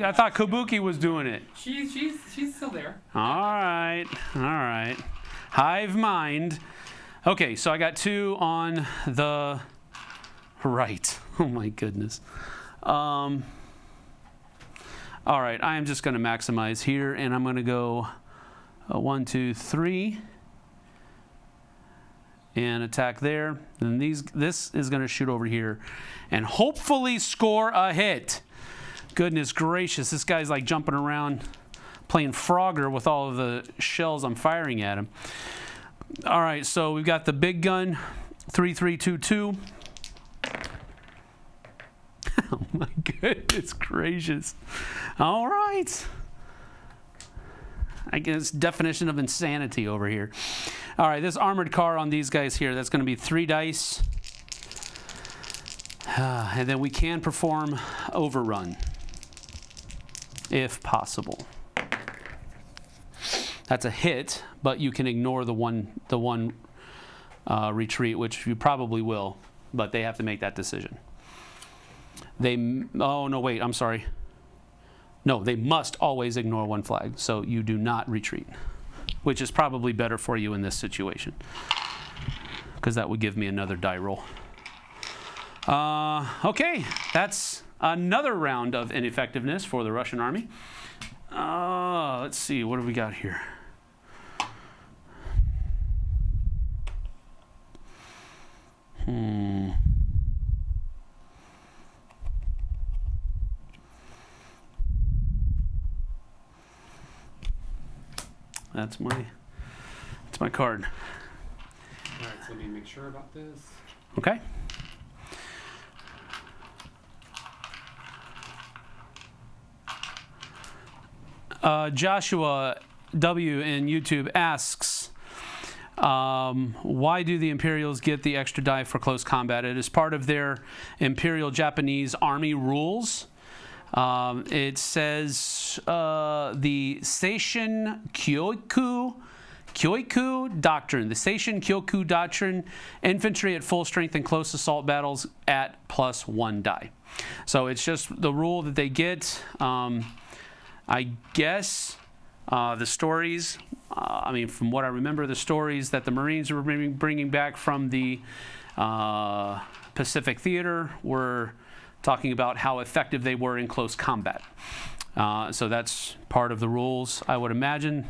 I thought Kabuki was doing it. She's still there. All right. Hive mind. Okay, so I got 2 on the right. Oh my goodness. All right, I am just going to maximize here, and I'm going to go 1, 2, 3, and attack there. And this is going to shoot over here, and hopefully score a hit. Goodness gracious, this guy's like jumping around, playing Frogger with all of the shells I'm firing at him. All right, so we've got the big gun, 3322. Oh my goodness gracious. All right. I guess definition of insanity over here. All right, this armored car on these guys here, that's going to be 3 dice. And then we can perform overrun, if possible. That's a hit, but you can ignore the one retreat, which you probably will, but they have to make that decision. Oh, no, wait, I'm sorry. No, they must always ignore one flag, so you do not retreat, which is probably better for you in this situation, because that would give me another die roll. Okay, that's another round of ineffectiveness for the Russian army. Let's see, what do we got here? That's my card. All right, so let me make sure about this. Okay. Joshua W. in YouTube asks, why do the Imperials get the extra die for close combat? It is part of their Imperial Japanese Army rules. It says the Seishin Kyoiku Doctrine. The Seishin Kyoku Doctrine, infantry at full strength in close assault battles at +1 die. So it's just the rule that they get. I guess the stories, I mean, from what I remember, the stories that the Marines were bringing back from the Pacific Theater were talking about how effective they were in close combat. So that's part of the rules, I would imagine,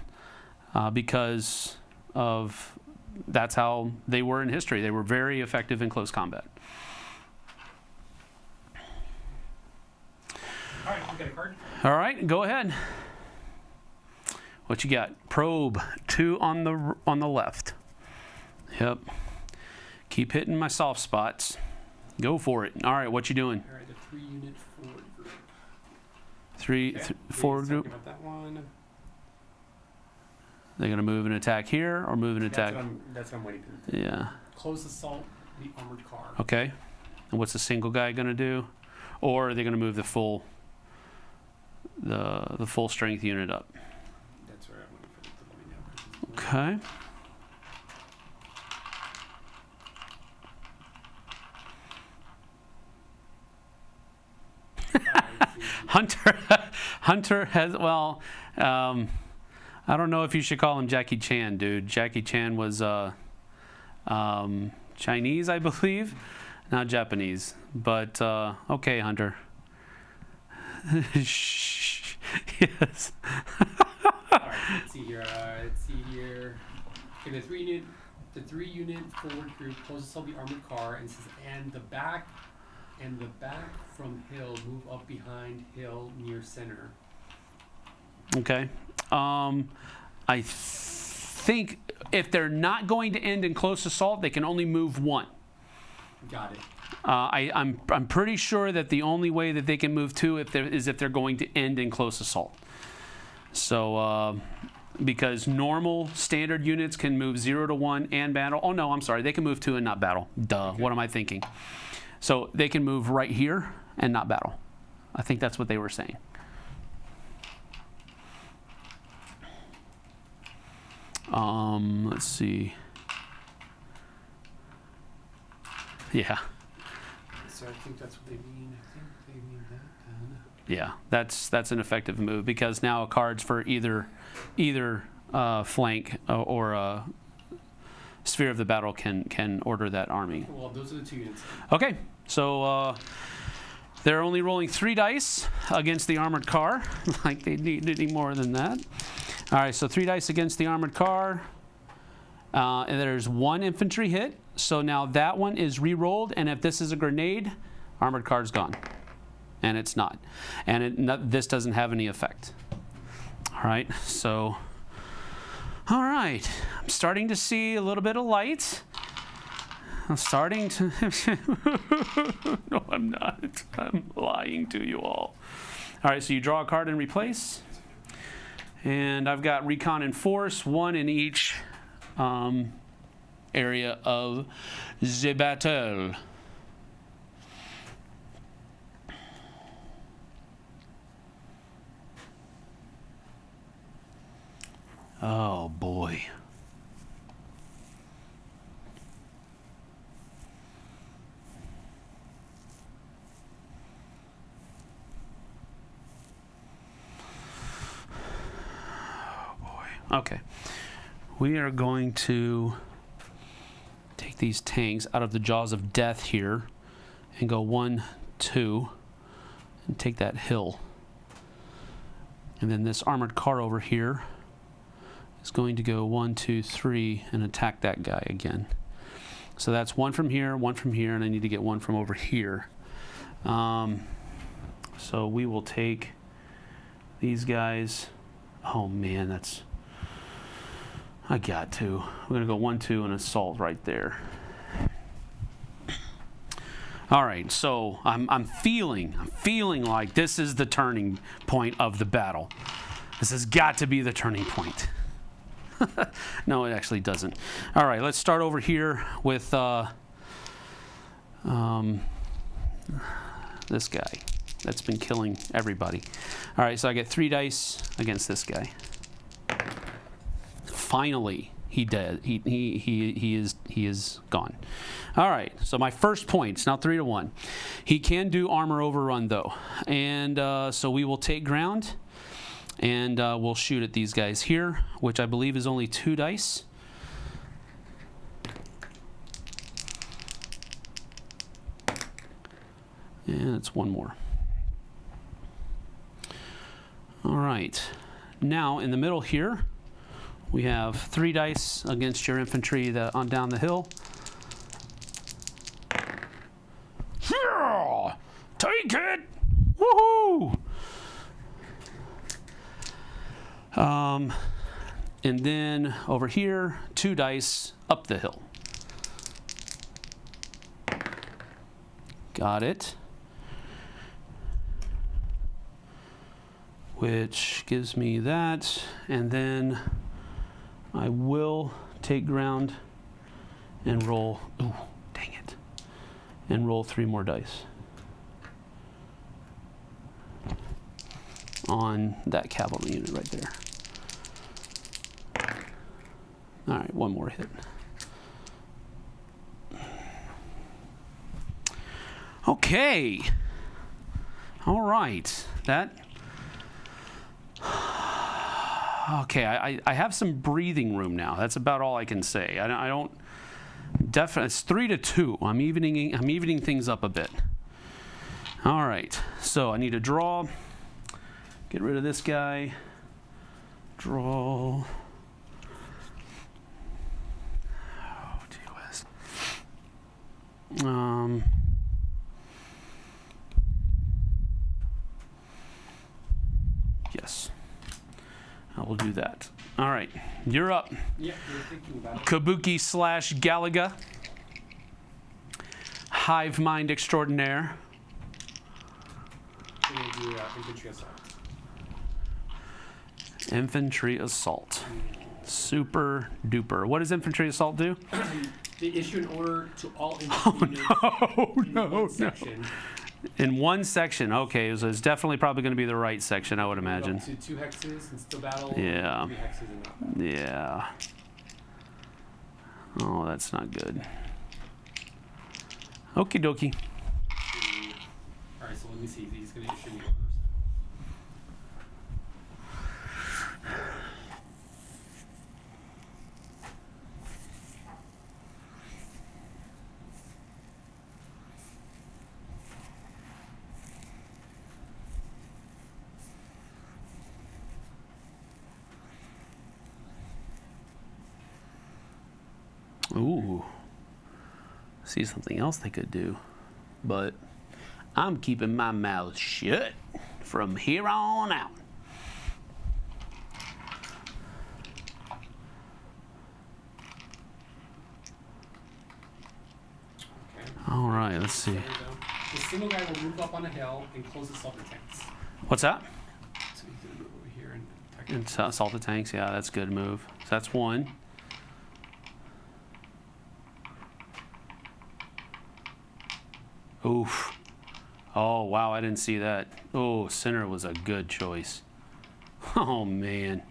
because of that's how they were in history. They were very effective in close combat. All right, we got a card. All right, go ahead. What you got? Probe 2 on the left. Yep. Keep hitting my soft spots. Go for it. All right, what you doing? All right, the 3-unit forward group. Forward group. About that one. They're gonna move and attack here, or move and attack. That's what I'm waiting for. Yeah. Close assault the armored car. Okay. And what's the single guy gonna do? Or are they gonna move the full strength unit up? That's where I'm waiting for them to let me know. Okay. Hunter has, well, I don't know if you should call him Jackie Chan, dude. Jackie Chan was Chinese, I believe, not Japanese. But okay, Hunter. Shh. Yes. All right, let's see here. Okay, the 3-unit forward group closes assault the armored car and says, and the back from hill move up behind hill near center. Okay. I think if they're not going to end in close assault, they can only move 1. Got it. I'm pretty sure that the only way that they can move 2 is if they're going to end in close assault. So because normal standard units can move 0 to 1 and battle. Oh no, I'm sorry, they can move 2 and not battle. Duh. Okay. What am I thinking? So they can move right here and not battle. I think that's what they were saying. Let's see. Yeah. So I think that's what they mean. I think they mean that then. Yeah, that's an effective move because now cards for either flank or sphere of the battle can order that army. Well, those are the 2 units. Okay, so they're only rolling 3 dice against the armored car. Like they need any more than that. All right, so 3 dice against the armored car. And there's 1 infantry hit. So now that one is re-rolled, and if this is a grenade, armored car's gone. And it's not. And this doesn't have any effect. All right, so... All right, I'm starting to see a little bit of light. I'm starting to... No, I'm not. I'm lying to you all. All right, so you draw a card and replace. And I've got recon and force, 1 in each area of the battle. Oh boy. Okay, we are going to take these tanks out of the jaws of death here and go 1, 2, and take that hill. And then this armored car over here is going to go 1, 2, 3 and attack that guy again. So that's one from here, and I need to get one from over here. So we will take these guys. Oh man, that's... I got to. We're gonna go 1, 2, and assault right there. All right, so I'm feeling like this is the turning point of the battle. This has got to be the turning point. No, it actually doesn't. All right, let's start over here with this guy that's been killing everybody. All right, so I get 3 dice against this guy. Finally, he is gone. All right, so my first point's now 3-1. He can do armor overrun though, and so we will take ground, and we'll shoot at these guys here, which I believe is only 2 dice. And it's 1 more. All right, now in the middle here, we have 3 dice against your infantry that on down the hill. Yeah! Take it! Woohoo! And then over here, 2 dice up the hill. Got it. Which gives me that, and then I will take ground and roll, ooh, dang it, and roll 3 more dice on that cavalry unit right there. All right, 1 more hit. Okay. All right, that... Okay, I have some breathing room now. That's about all I can say. I don't definitely. It's 3-2. I'm evening things up a bit. All right. So I need to draw. Get rid of this guy. Draw. Oh, gee whiz. Yes. I will do that. All right, you're up. Yeah, you're thinking about it. Kabuki/Galaga. Hive mind extraordinaire. We're going to do infantry assault. Infantry assault. Super duper. What does infantry assault do? They issue an order to all infantry units in one section. In one section, okay, so it's definitely probably going to be the right section, I would imagine. Up to 2 hexes and still battle. Yeah. 3 hexes and not battle. Yeah. Oh, that's not good. Okie dokie. All right, so let me see. He's going to issue the orders. Ooh. See something else they could do. But I'm keeping my mouth shut from here on out. Okay. All right, let's see. There we go. The single guy will move up on a hill and close assault the tanks. What's that? So he's going to move over here and attack. It's assault the tanks. Yeah, that's a good move. So that's 1. Oof. Oh, wow, I didn't see that. Oh, center was a good choice. Oh, man.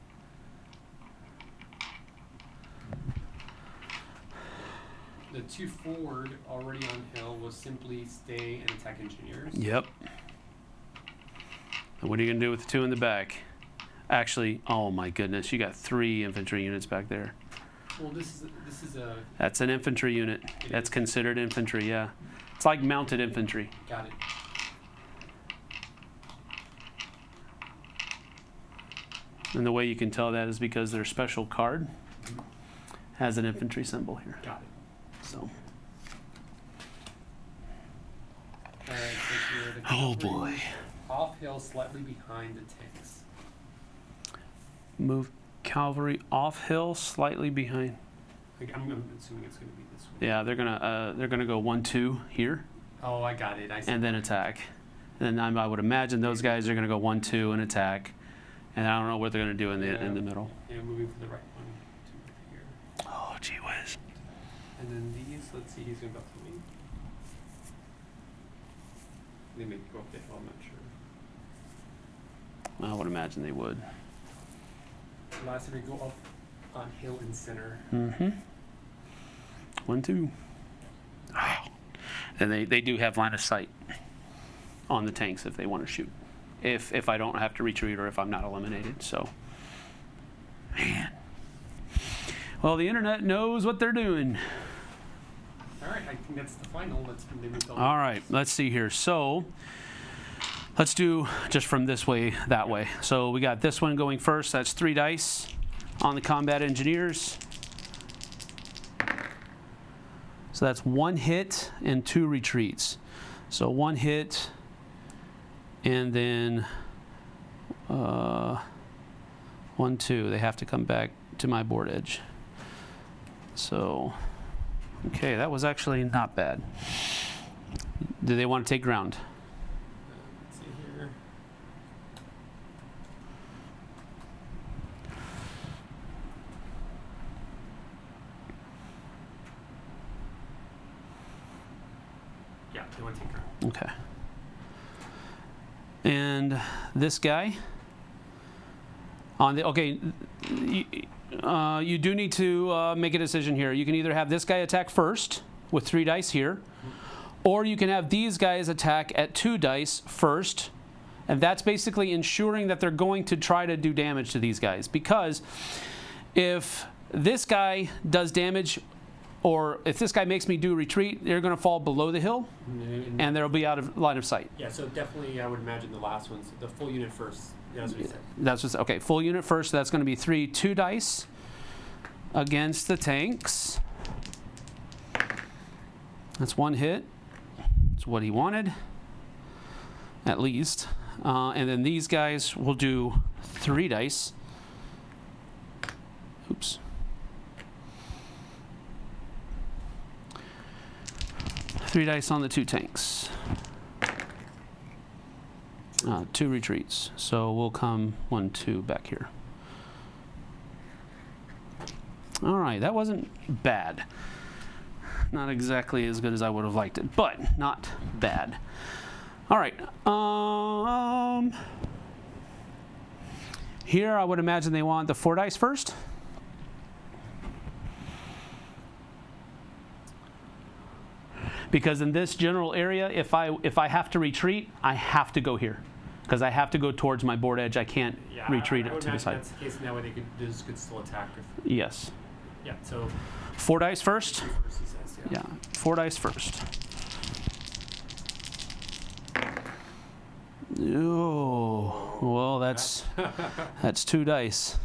the 2 forward already on hill will simply stay and attack engineers. Yep. And what are you going to do with the 2 in the back? Actually, oh my goodness, you got 3 infantry units back there. Well, this is a. That's an infantry unit. That's considered infantry, yeah. It's like mounted infantry. Got it. And the way you can tell that is because their special card has an infantry symbol here. Got it. So. Alright, so here the Oh cavalry boy. off hill slightly behind the tanks. Move cavalry off hill, slightly behind. I'm assuming it's going to be this one. Yeah, they're gonna go 1-2 here, Oh, I got it. I see. and then attack. And then I would imagine those guys are gonna go 1-2 and attack. And I don't know what they're gonna do in the middle. Yeah, moving from the right one to here. Oh, gee whiz. And then these, let's see, he's going to go up to me. They may go up the hill, I'm not sure. I would imagine they would. Last if we go up on hill and center. Mm-hmm. 1-2. Oh. And they do have line of sight on the tanks if they want to shoot. If I don't have to retreat or if I'm not eliminated. So, man. Well, the internet knows what they're doing. All right, I think that's the final. Let's move on. All right, let's see here. So, let's do just from this way, that way. So we got this one going first. That's 3 dice on the combat engineers. So that's 1 hit and 2 retreats. So 1 hit and then 1, 2. They have to come back to my board edge. So, okay, that was actually not bad. Do they want to take ground? Let's see here. Yeah, they want to take ground. Okay. And this guy on the you do need to make a decision here. You can either have this guy attack first with 3 dice here, or you can have these guys attack at 2 dice first, and that's basically ensuring that they're going to try to do damage to these guys. Because if this guy does damage, or if this guy makes me do retreat, they're going to fall below the hill, and they'll be out of line of sight. Yeah, so definitely I would imagine the last one's the full unit first. That's what he said. That's what's, okay, full unit first. So that's going to be 2 dice against the tanks. That's 1 hit. That's what he wanted, at least. And then these guys will do 3 dice. Oops. Three dice on the 2 tanks. 2 retreats. So we'll come 1, 2 back here. All right, that wasn't bad. Not exactly as good as I would have liked it, but not bad. All right. Here I would imagine they want the 4 dice first. Because in this general area, if I have to retreat, I have to go here. Because I have to go towards my board edge. I can't retreat I would to the side. that's the case. And that way they could still attack. Yes. Yeah, so 4 dice first? 2 first, he says, Yeah, 4 dice first. Oh, well, that's 2 dice.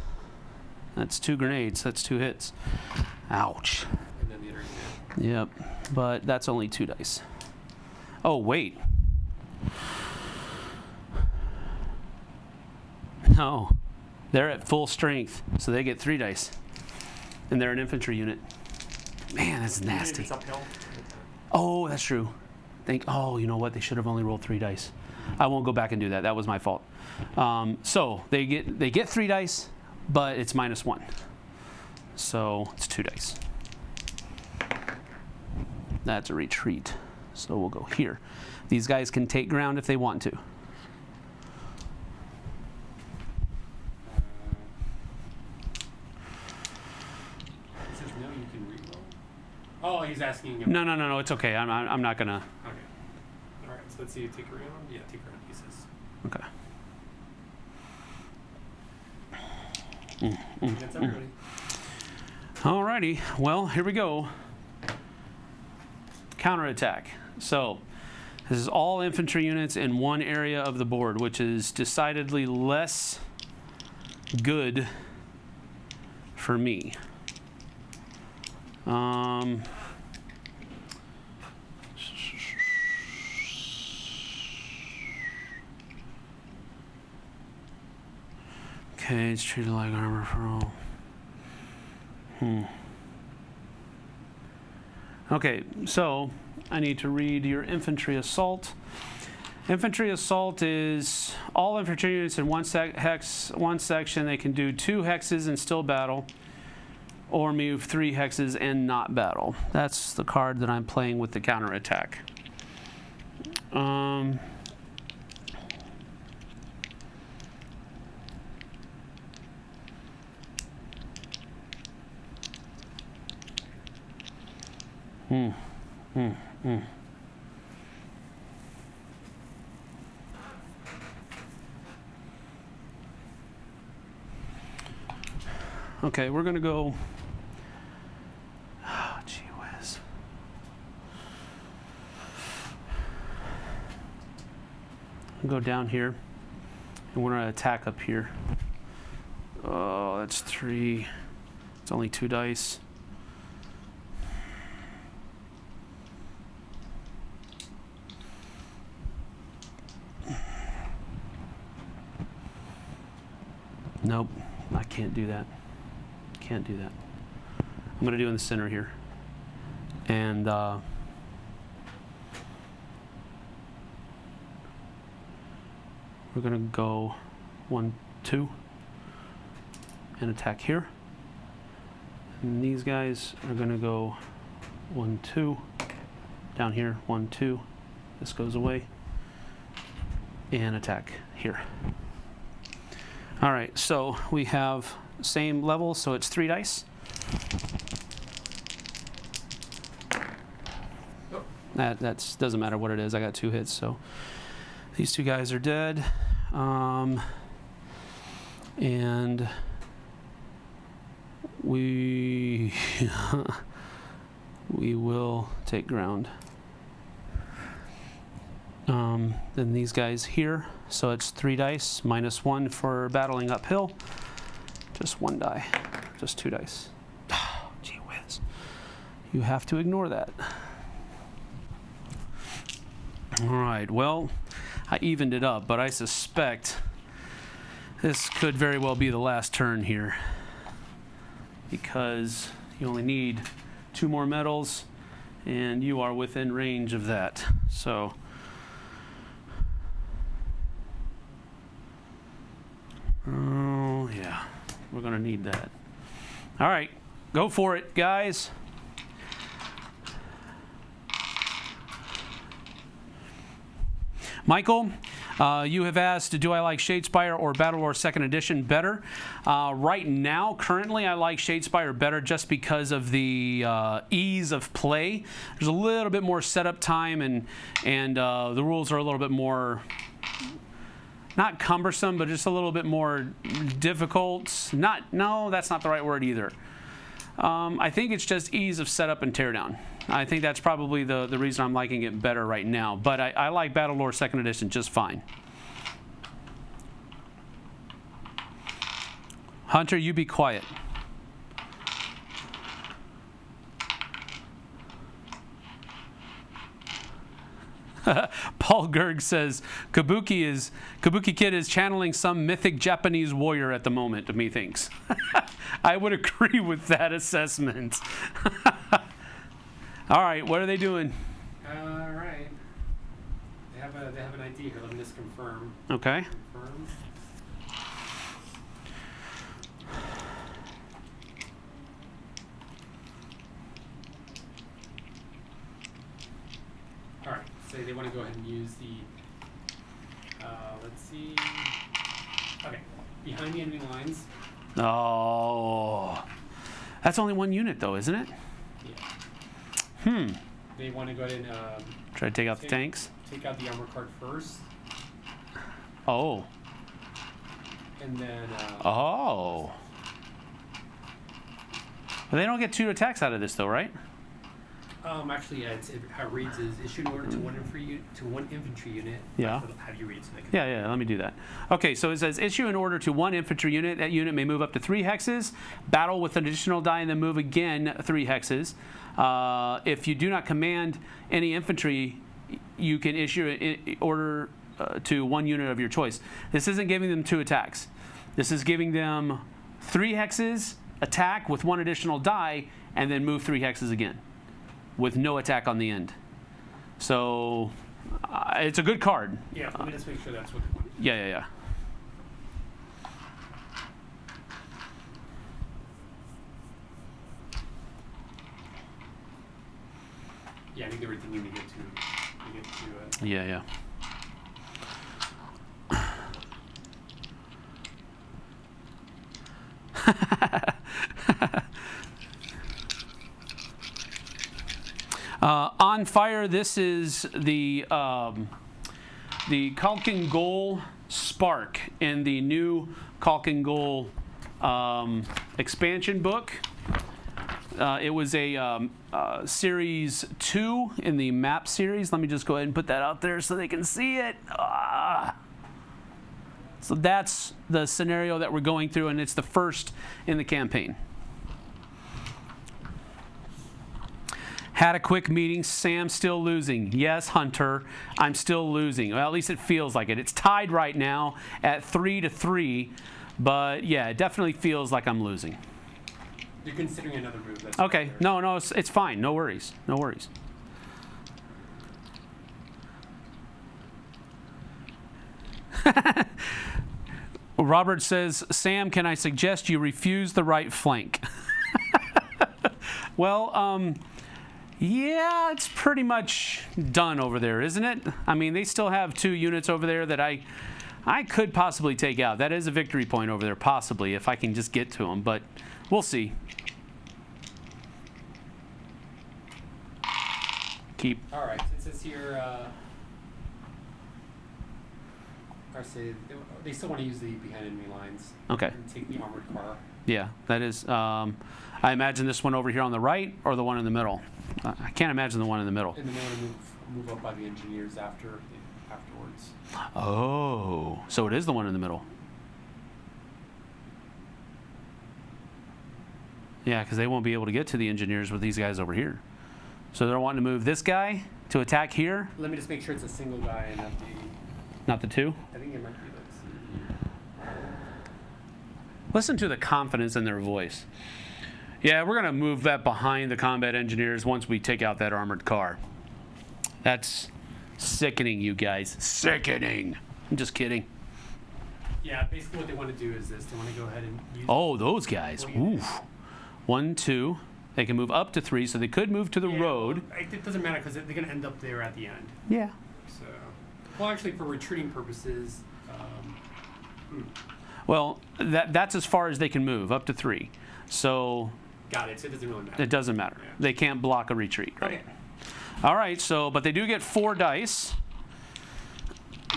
That's 2 grenades. That's 2 hits. Ouch. And then the other unit. Yep, but that's only 2 dice. Oh, wait. No, they're at full strength, so they get 3 dice. And they're an infantry unit. Man, that's nasty. It's uphill. Oh, that's true. Oh, you know what? They should have only rolled 3 dice. I won't go back and do that. That was my fault. So they get 3 dice, but it's -1. So it's 2 dice. That's a retreat. So we'll go here. These guys can take ground if they want to. He says no, you can reroll. Oh, he's he's asking. No. It's okay. I'm not gonna. Okay. All right. So let's see. Take around. Yeah, take around pieces. Okay. That's everybody. Alrighty. Well, here we go. Counterattack. So this is all infantry units in one area of the board, which is decidedly less good for me. Okay, it's treated like armor for all. Okay, so I need to read your infantry assault. Infantry assault is all infantry units in one section. They can do 2 hexes and still battle, or move 3 hexes and not battle. That's the card that I'm playing with the counterattack. Okay, we're gonna go. Oh, gee whiz. I'll go down here, and we're gonna attack up here. Oh, that's 3. It's only 2 dice. Nope, I can't do that. Can't do that. I'm going to do in the center here. And we're going to go 1, 2 and attack here. And these guys are going to go 1, 2 down here, 1, 2. This goes away and attack here. All right, so we have same level, so it's 3 dice. Oh. That doesn't matter what it is. I got 2 hits, so these 2 guys are dead. And we we will take ground. Then these guys here, so it's 3 dice, -1 for battling uphill. Just 1 die, just 2 dice. Oh, gee whiz. You have to ignore that. All right, well, I evened it up, but I suspect this could very well be the last turn here, because you only need 2 more medals, and you are within range of that. So, oh yeah, we're gonna need that. All right, go for it, guys. Michael, you have asked, do I like Shadespire or Battlelore 2nd Edition better? Right now, currently, I like Shadespire better just because of the ease of play. There's a little bit more setup time, and the rules are a little bit more, not cumbersome, but just a little bit more difficult. No, that's not the right word either. I think it's just ease of setup and teardown. I think that's probably the reason I'm liking it better right now. But I like Battlelore 2nd Edition just fine. Hunter, you be quiet. Paul Gerg says Kabuki Kid is channeling some mythic Japanese warrior at the moment, methinks. I would agree with that assessment. All right, what are they doing? All right. They have an ID here. Let me just confirm. Okay. Confirm. All right. Say they want to go ahead and use the. Let's see. Okay. Behind the enemy lines. Oh, that's only 1 unit though, isn't it? Yeah. They want to go ahead and Try to take out the tanks. take out the armor card first, Oh. and then Oh. Well, they don't get 2 attacks out of this, though, right? actually, how it reads is issued an order to one infantry unit. Yeah. How do you read it? So they can Yeah, let me do that. Okay, so it says issue an order to 1 infantry unit. That unit may move up to 3 hexes, battle with an additional die, and then move again 3 hexes. If you do not command any infantry, you can issue an order to 1 unit of your choice. This isn't giving them 2 attacks. This is giving them 3 hexes, attack with 1 additional die, and then move 3 hexes again, with no attack on the end. So it's a good card. Yeah, let me just make sure that's what. Yeah. Yeah, I think everything you need to get to. Yeah. On fire, this is the Khalkhin-Gol Spark in the new Khalkhin-Gol expansion book. It was a series 2 in the map series. Let me just go ahead and put that out there so they can see it. So that's the scenario that we're going through, and it's the first in the campaign. Had a quick meeting. Sam still losing. Yes, Hunter, I'm still losing. Well, at least it feels like it. It's tied right now at 3-3, but yeah, it definitely feels like I'm losing. You're considering another move. That's Okay, no, it's fine. No worries. Robert says, Sam, can I suggest you refuse the right flank? Well, yeah, it's pretty much done over there, isn't it? I mean, they still have 2 units over there that I could possibly take out. That is a victory point over there, possibly, if I can just get to them, but we'll see. Keep. All right, it says here. I say they still want to use the behind enemy lines. Okay. And take the armored car. Yeah, that is. I imagine this one over here on the right or the one in the middle. I can't imagine the one in the middle. And then they want to move up by the engineers afterwards. Oh, so it is the one in the middle. Yeah, because they won't be able to get to the engineers with these guys over here. So they're wanting to move this guy to attack here. Let me just make sure it's a single guy and not the. Not the 2? I think it might be. Listen to the confidence in their voice. Yeah, we're going to move that behind the combat engineers once we take out that armored car. That's sickening, you guys. Sickening. I'm just kidding. Yeah, basically what they want to do is this. They want to go ahead and use. Oh, those guys. Oof. 1, 2. They can move up to 3, so they could move to the road. It doesn't matter because they're going to end up there at the end. Yeah. So, well, actually, for retreating purposes. Well, that's as far as they can move, up to 3. So. Got it. So it doesn't really matter. It doesn't matter. Yeah. They can't block a retreat, right? Okay. All right, so, but they do get 4 dice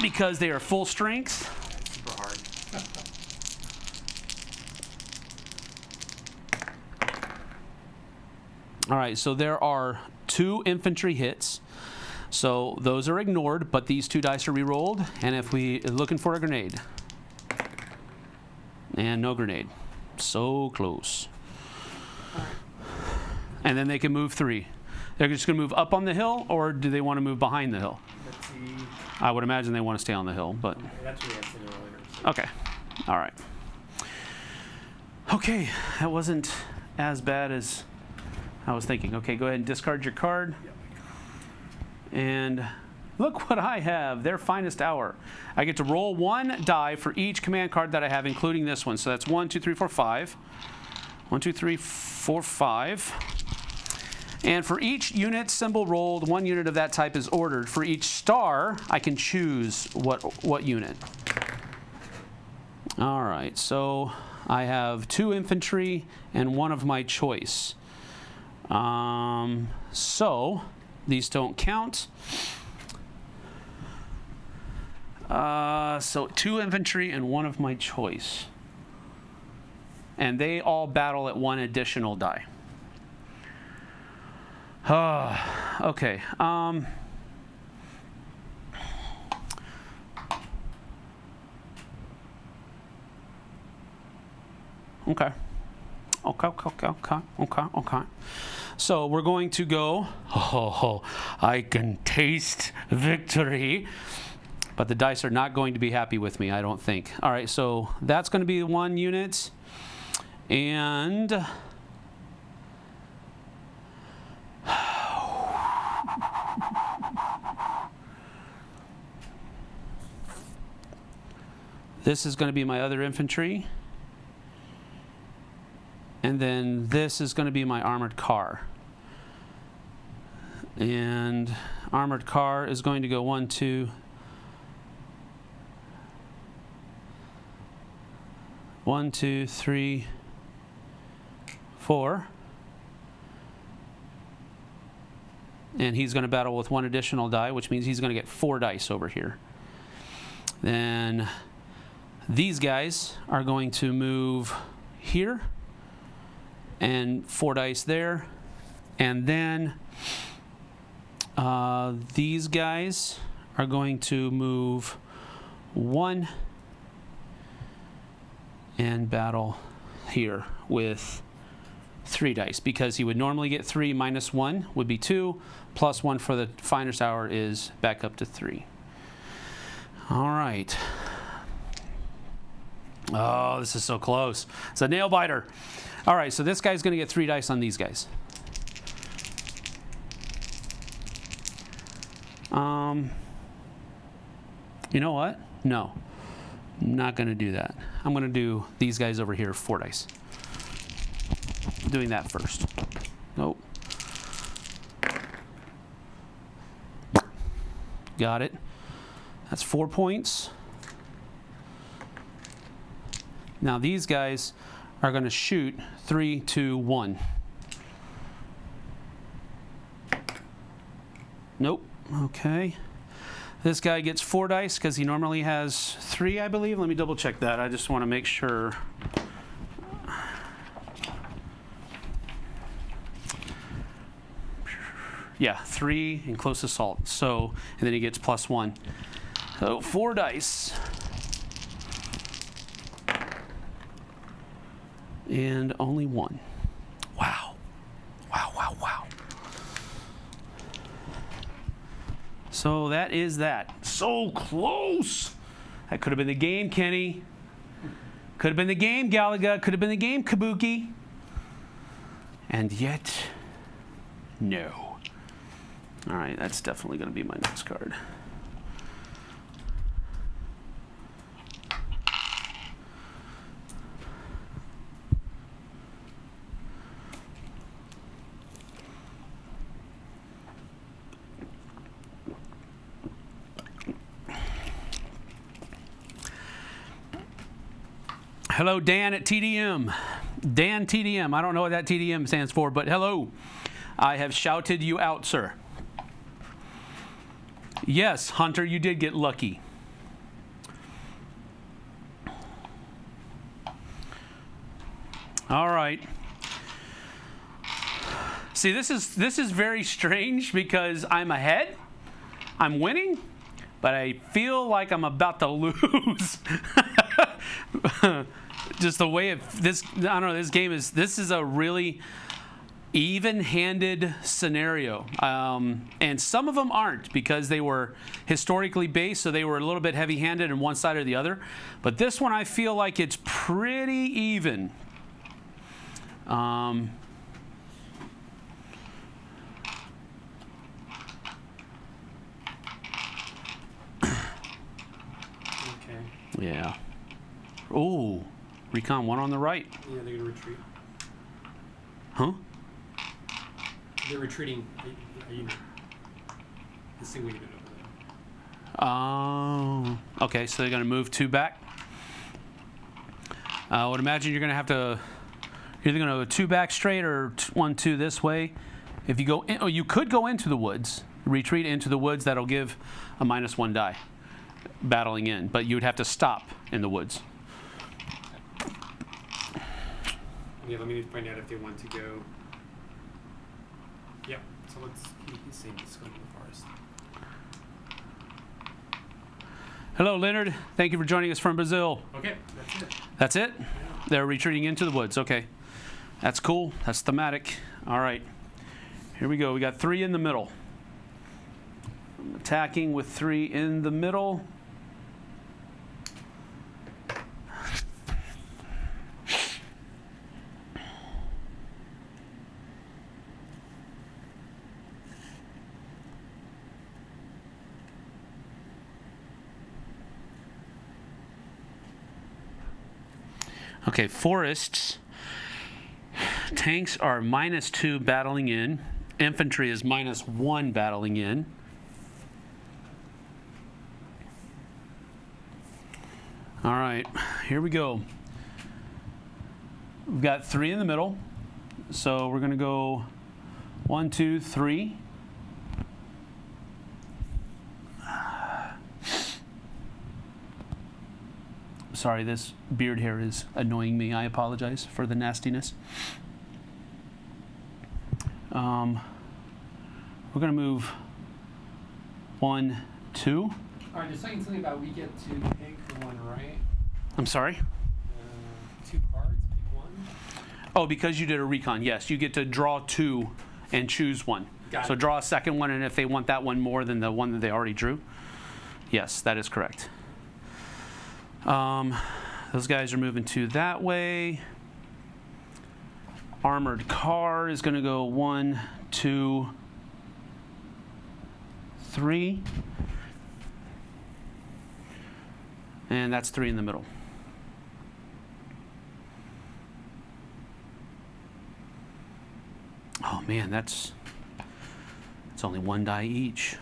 because they are full strength. Super hard. All right, so there are 2 infantry hits. So those are ignored, but these 2 dice are re-rolled. And if we are looking for a grenade. And no grenade. So close. And then they can move 3. They're just going to move up on the hill, or do they want to move behind the hill? Let's see. I would imagine they want to stay on the hill, but. Okay, that's what I said earlier. So. Okay. All right. Okay, that wasn't as bad as I was thinking. Okay, go ahead and discard your card. Yep. And look what I have, their finest hour. I get to roll 1 die for each command card that I have, including this one. So that's 1, 2, 3, 4, 5. 1, 2, 3, 4, 5. And for each unit symbol rolled, 1 unit of that type is ordered. For each star, I can choose what unit. All right, so I have 2 infantry and 1 of my choice. So these don't count. So 2 infantry and 1 of my choice. And they all battle at 1 additional die. Okay. Okay. So we're going to go, I can taste victory. But the dice are not going to be happy with me, I don't think. All right, so that's going to be 1 unit. And this is going to be my other infantry. And then this is going to be my armored car. And armored car is going to go 1, 2, 1, 2, 3, 4. And he's going to battle with 1 additional die, which means he's going to get 4 dice over here. Then these guys are going to move here. And 4 dice there. And then these guys are going to move 1 and battle here with 3 dice, because he would normally get 3 minus 1 would be 2, plus 1 for the Finder's Hour is back up to 3. All right. Oh, this is so close. It's a nail biter. All right, so this guy's going to get 3 dice on these guys. You know what? No. I'm not going to do that. I'm going to do these guys over here, 4 dice. I'm doing that first. Nope. Got it. That's 4 points. Now these guys are going to shoot 3, 2, 1. Nope. Okay. This guy gets 4 dice because he normally has 3, I believe. Let me double check that. I just want to make sure. Yeah, 3 in close assault. So, and then he gets plus 1. So 4 dice. And only 1. Wow. Wow. So that is that. So close. That could have been the game, Kenny. Could have been the game, Galaga. Could have been the game, Kabuki. And yet, no. All right, that's definitely going to be my next card. Hello, Dan at TDM. Dan TDM. I don't know what that TDM stands for, but hello. I have shouted you out, sir. Yes, Hunter, you did get lucky. All right. See, this is very strange because I'm ahead. I'm winning, but I feel like I'm about to lose. Just the way this game is. This is a really even-handed scenario, and some of them aren't because they were historically based, so they were a little bit heavy-handed on one side or the other. But this one, I feel like it's pretty even. Okay. Yeah. Oh, recon 1 on the right. Yeah, they're gonna retreat. Huh? They're retreating. This thing we did over there. Oh. Okay, so they're gonna move 2 back. I would imagine you're gonna You're either going to go 2 back straight or 1, 2 this way. If you go in, oh, you could go into the woods, retreat into the woods. That'll give a -1 die battling in, but you would have to stop in the woods. Yeah, let me find out if they want to go. Yep. So let's keep the same. Let's go to the forest. Hello, Leonard. Thank you for joining us from Brazil. Okay, that's it. That's it? Yeah. They're retreating into the woods. Okay. That's cool. That's thematic. All right. Here we go. We got 3 in the middle. I'm attacking with 3 in the middle. Okay, forests. Tanks are -2 battling in. Infantry is -1 battling in. All right, here we go. We've got 3 in the middle. So we're going to go 1, 2, 3. Sorry, this beard hair is annoying me. I apologize for the nastiness. We're going to move 1, 2. All right, they're saying something about we get to pick one, right? I'm sorry? 2 cards, pick one. Oh, because you did a recon, yes. You get to draw 2 and choose one. Got So it. draw a second one, and if they want that one more than the one that they already drew. Yes, that is correct. Those guys are moving to that way. Armored car is going to go 1, 2, 3. And that's 3 in the middle. Oh man, it's only 1 die each.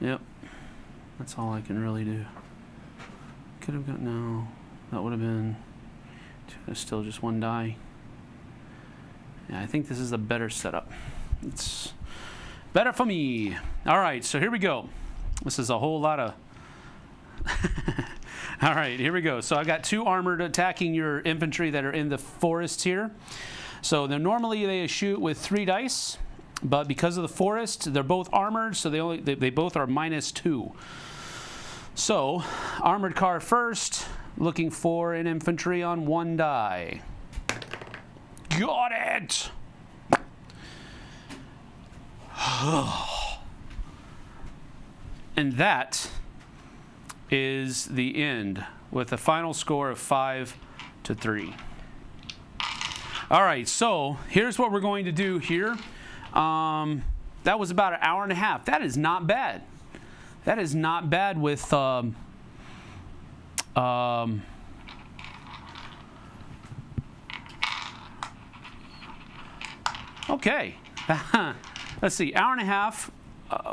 Yep, that's all I can really do. Could have got, no, that would have been still just 1 die. Yeah, I think this is a better setup. It's better for me. All right, so here we go. This is a whole lot of... All right, here we go. So I got 2 armored attacking your infantry that are in the forests here. So normally they shoot with 3 dice. But because of the forest, they're both armored, so they both are -2. So, armored car first, looking for an infantry on 1 die. Got it! And that is the end with a final score of 5-3. All right, so here's what we're going to do here. That was about 1.5 hours. That is not bad. That is not bad with okay. Let's see, 1.5 hours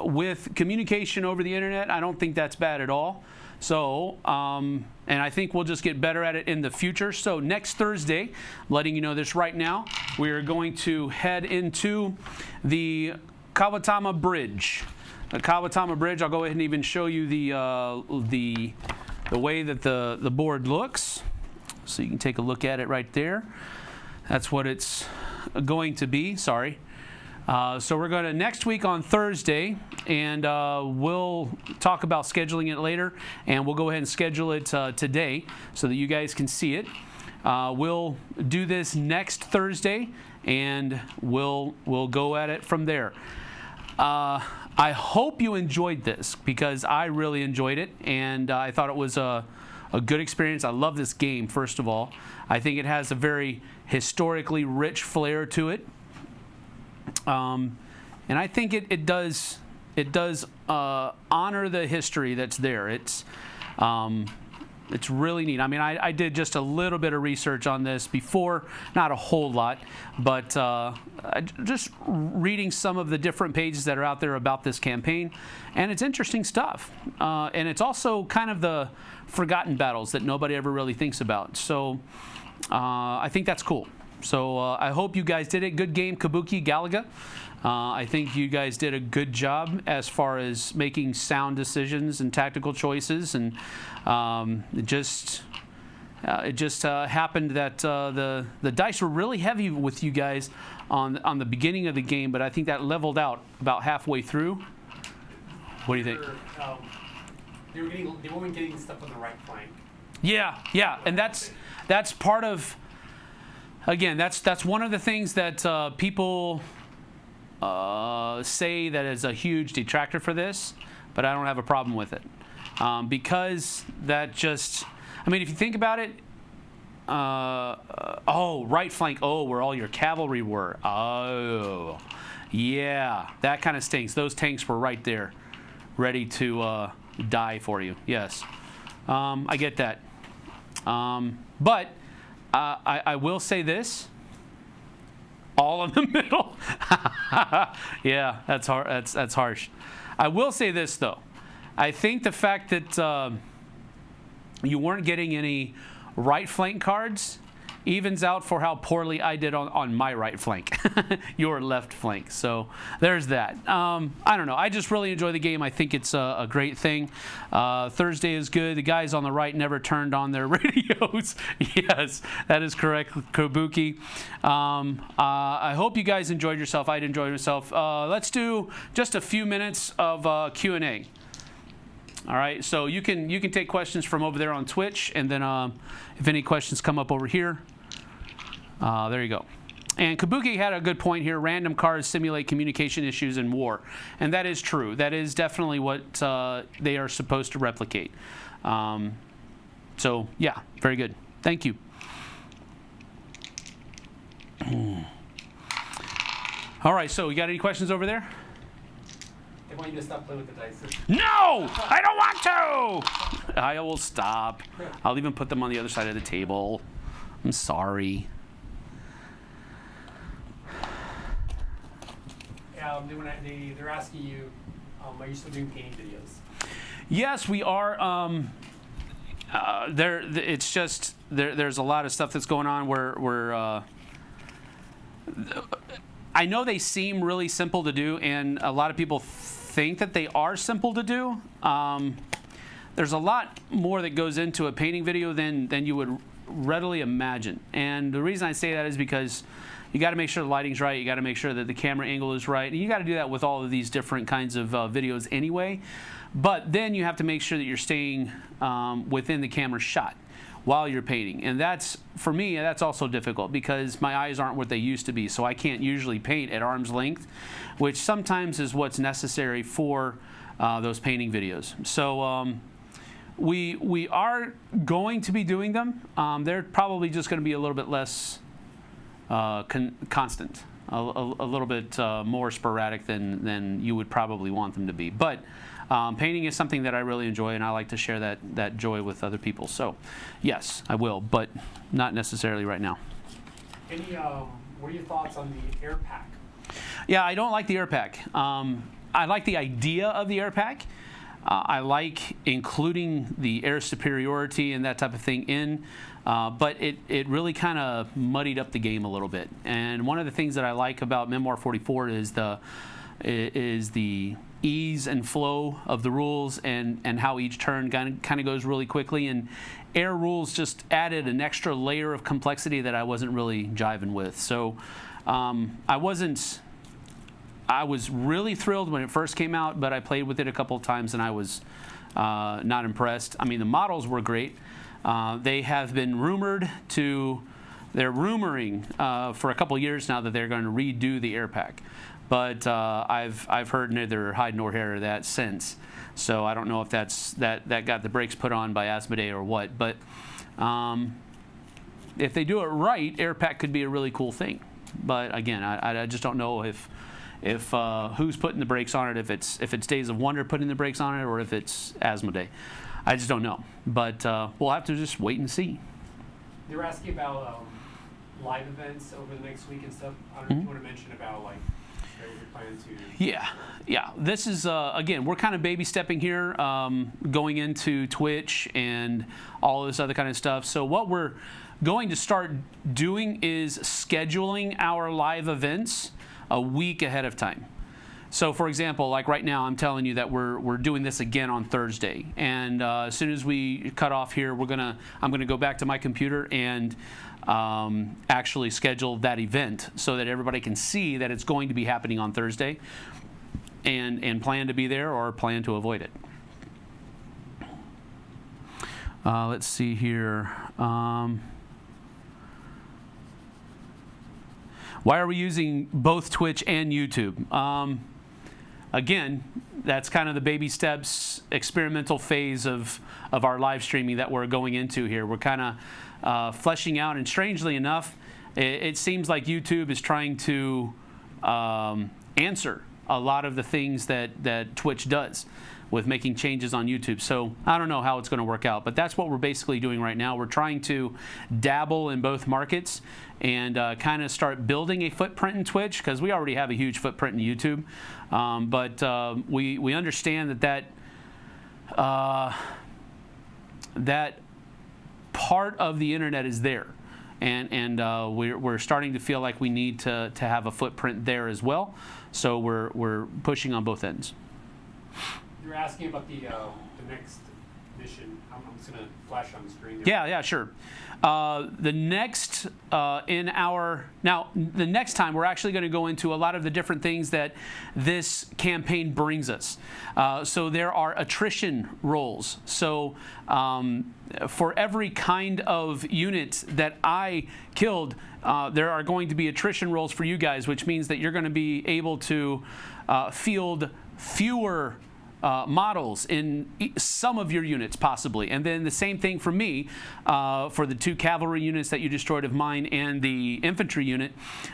with communication over the internet. I don't think that's bad at all. So, and I think we'll just get better at it in the future. So next Thursday, I'm letting you know this right now, we are going to head into the Kawatama Bridge. The Kawatama Bridge, I'll go ahead and even show you the way that the board looks. So you can take a look at it right there. That's what it's going to be, sorry. So we're going to next week on Thursday, and we'll talk about scheduling it later, and we'll go ahead and schedule it today so that you guys can see it. We'll do this next Thursday, and we'll go at it from there. I hope you enjoyed this, because I really enjoyed it, and I thought it was a good experience. I love this game, first of all. I think it has a very historically rich flair to it. And I think it does honor the history that's there. It's It's really neat. I mean, I did just a little bit of research on this before, not a whole lot, but just reading some of the different pages that are out there about this campaign, and it's interesting stuff. And it's also kind of the forgotten battles that nobody ever really thinks about. So I think that's cool. So I hope you guys did it. Good game, Kabuki Galaga. I think you guys did a good job as far as making sound decisions and tactical choices, and it just happened that the dice were really heavy with you guys on the beginning of the game, but I think that leveled out about halfway through. What do you think? They weren't getting stuff on the right flank. Yeah, and that's part of. Again, that's one of the things that people say that is a huge detractor for this, but I don't have a problem with it. Because that just, I mean, if you think about it, right flank, where all your cavalry were. Oh, yeah, that kind of stinks. Those tanks were right there, ready to die for you. Yes, I get that. But I will say this. All in the middle. Yeah, that's hard. That's harsh. I will say this though. I think the fact that you weren't getting any right flank cards evens out for how poorly I did on my right flank, your left flank. So there's that. I don't know. I just really enjoy the game. I think it's a great thing. Thursday is good. The guys on the right never turned on their radios. Yes, that is correct, Kabuki. I hope you guys enjoyed yourself. I'd enjoyed myself. Let's do just a few minutes of Q&A. All right, so you can take questions from over there on Twitch, and then if any questions come up over here, there you go. And Kabuki had a good point here. Random cards simulate communication issues in war, and that is true. That is definitely what they are supposed to replicate. So yeah, very good. Thank you. All right, so you got any questions over there? They want you to stop playing with the dice. No, I don't want to. I will stop. I'll even put them on the other side of the table. I'm sorry. They're asking you, are you still doing painting videos? Yes, we are. It's just there's a lot of stuff that's going on where I know they seem really simple to do, and a lot of people think that they are simple to do. There's a lot more that goes into a painting video than you would readily imagine. And the reason I say that is because you got to make sure the lighting's right. You got to make sure that the camera angle is right. And you got to do that with all of these different kinds of videos anyway. But then you have to make sure that you're staying within the camera shot while you're painting. And that's, for me, that's also difficult because my eyes aren't what they used to be. So I can't usually paint at arm's length, which sometimes is what's necessary for those painting videos. So we are going to be doing them. They're probably just going to be a little bit less constant, a little bit more sporadic than you would probably want them to be. But painting is something that I really enjoy, and I like to share that joy with other people. So, yes, I will, but not necessarily right now. What are your thoughts on the air pack? Yeah, I don't like the air pack. I like the idea of the air pack. I like including the air superiority and that type of thing in, but it really kind of muddied up the game a little bit. And one of the things that I like about Memoir 44 is the ease and flow of the rules and how each turn kind of goes really quickly. And air rules just added an extra layer of complexity that I wasn't really jiving with. So I was really thrilled when it first came out, but I played with it a couple of times and I was not impressed. I mean, the models were great. They have been they're rumoring for a couple of years now that they're going to redo the air pack. But I've heard neither hide nor hair of that since. So I don't know if that got the brakes put on by Asmodee or what. But if they do it right, air pack could be a really cool thing. But again, I just don't know if who's putting the brakes on it. If it's Days of Wonder putting the brakes on it, or if it's Asmodee. I just don't know. But we'll have to just wait and see. They were asking about live events over the next week and stuff. I don't know if you want to mention about like what you're planning to. Yeah. This is again, we're kind of baby stepping here, going into Twitch and all this other kind of stuff. So what we're going to start doing is scheduling our live events a week ahead of time. So, for example, like right now, I'm telling you that we're doing this again on Thursday, and as soon as we cut off here, I'm gonna go back to my computer and actually schedule that event so that everybody can see that it's going to be happening on Thursday, and plan to be there or plan to avoid it. Let's see here. Why are we using both Twitch and YouTube? Again, that's kind of the baby steps, experimental phase of our live streaming that we're going into here. We're kind of fleshing out, and strangely enough, it seems like YouTube is trying to answer a lot of the things that Twitch does with making changes on YouTube. So I don't know how it's going to work out, but that's what we're basically doing right now. We're trying to dabble in both markets and kind of start building a footprint in Twitch, because we already have a huge footprint in YouTube. But we understand that part of the internet is there. And we're starting to feel like we need to have a footprint there as well. So we're pushing on both ends. You were asking about the next mission. I'm just going to flash on the screen there. Yeah, sure. The next the next time we're actually going to go into a lot of the different things that this campaign brings us. So there are attrition roles. So for every kind of unit that I killed, there are going to be attrition roles for you guys, which means that you're going to be able to field fewer models in some of your units, possibly. And then the same thing for me, for the 2 cavalry units that you destroyed of mine and the infantry unit,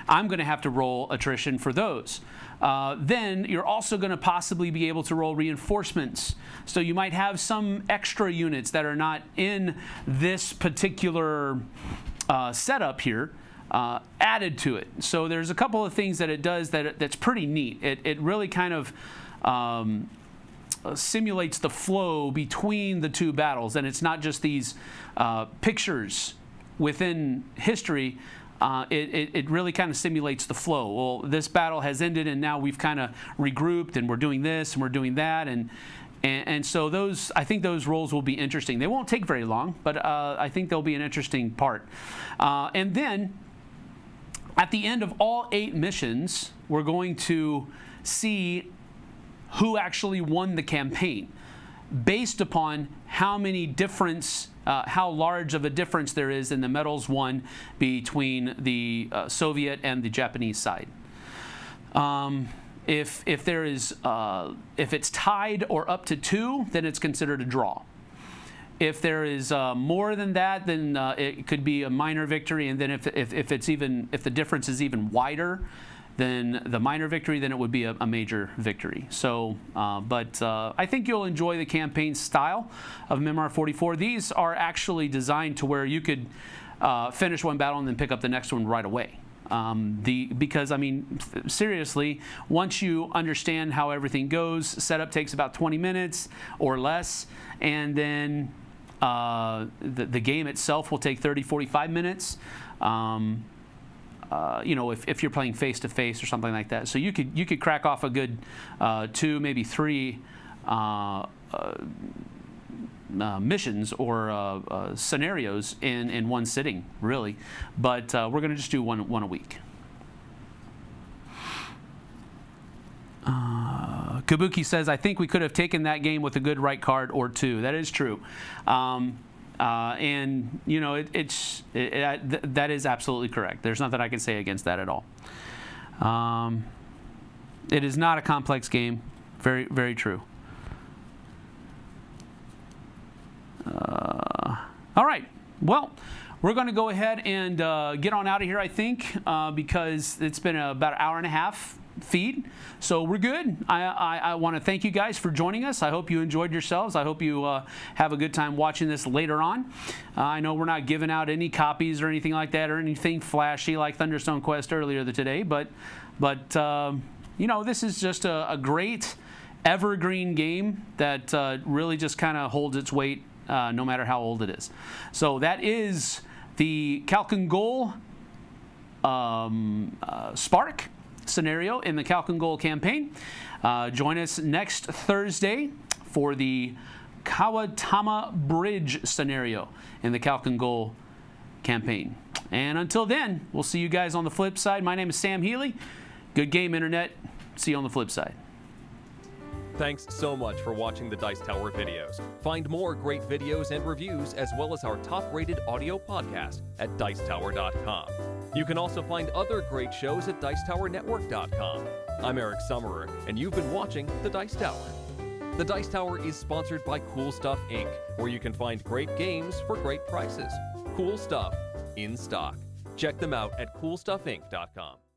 I'm going to have to roll attrition for those. Then you're also going to possibly be able to roll reinforcements. So you might have some extra units that are not in this particular setup here, added to it. So there's a couple of things that it does that's pretty neat. It really kind of simulates the flow between the 2 battles, and it's not just these pictures within history. It really kind of simulates the flow. Well, this battle has ended, and now we've kind of regrouped, and we're doing this and we're doing that, and so I think those roles will be interesting. They won't take very long, but I think they'll be an interesting part. And then at the end of all 8 missions, we're going to see who actually won the campaign, based upon how large of a difference there is in the medals won between the Soviet and the Japanese side. If it's tied or up to 2, then it's considered a draw. If there is more than that, then it could be a minor victory, and then if the difference is even wider than the minor victory, then it would be a major victory. So, but I think you'll enjoy the campaign style of Memoir 44. These are actually designed to where you could finish one battle and then pick up the next one right away. Because, I mean, seriously, once you understand how everything goes, setup takes about 20 minutes or less, and then the game itself will take 30, 45 minutes. If you're playing face-to-face or something like that. So you could crack off a good 2, maybe 3 missions or scenarios in one sitting, really. But we're going to just do one a week. Kabuki says, I think we could have taken that game with a good right card or 2. That is true. And that is absolutely correct. There's nothing I can say against that at all. It is not a complex game. Very, very true. All right. Well, we're going to go ahead and get on out of here, I think, because it's been about an hour and a half feed, so we're good. I want to thank you guys for joining us. I hope you enjoyed yourselves. I hope you have a good time watching this later on. I know we're not giving out any copies or anything like that, or anything flashy like Thunderstone Quest earlier today, but you know, this is just a great evergreen game that really just kind of holds its weight no matter how old it is. So that is the Khalkhin-Gol Spark scenario in the Khalkhin-Gol campaign. Join us next Thursday for the Kawatama Bridge scenario in the Khalkhin-Gol campaign. And until then, we'll see you guys on the flip side. My name is Sam Healy. Good game, Internet. See you on the flip side. Thanks so much for watching the Dice Tower videos. Find more great videos and reviews, as well as our top-rated audio podcast at Dicetower.com. You can also find other great shows at DicetowerNetwork.com. I'm Eric Summerer, and you've been watching The Dice Tower. The Dice Tower is sponsored by Cool Stuff Inc., where you can find great games for great prices. Cool stuff in stock. Check them out at CoolStuffInc.com.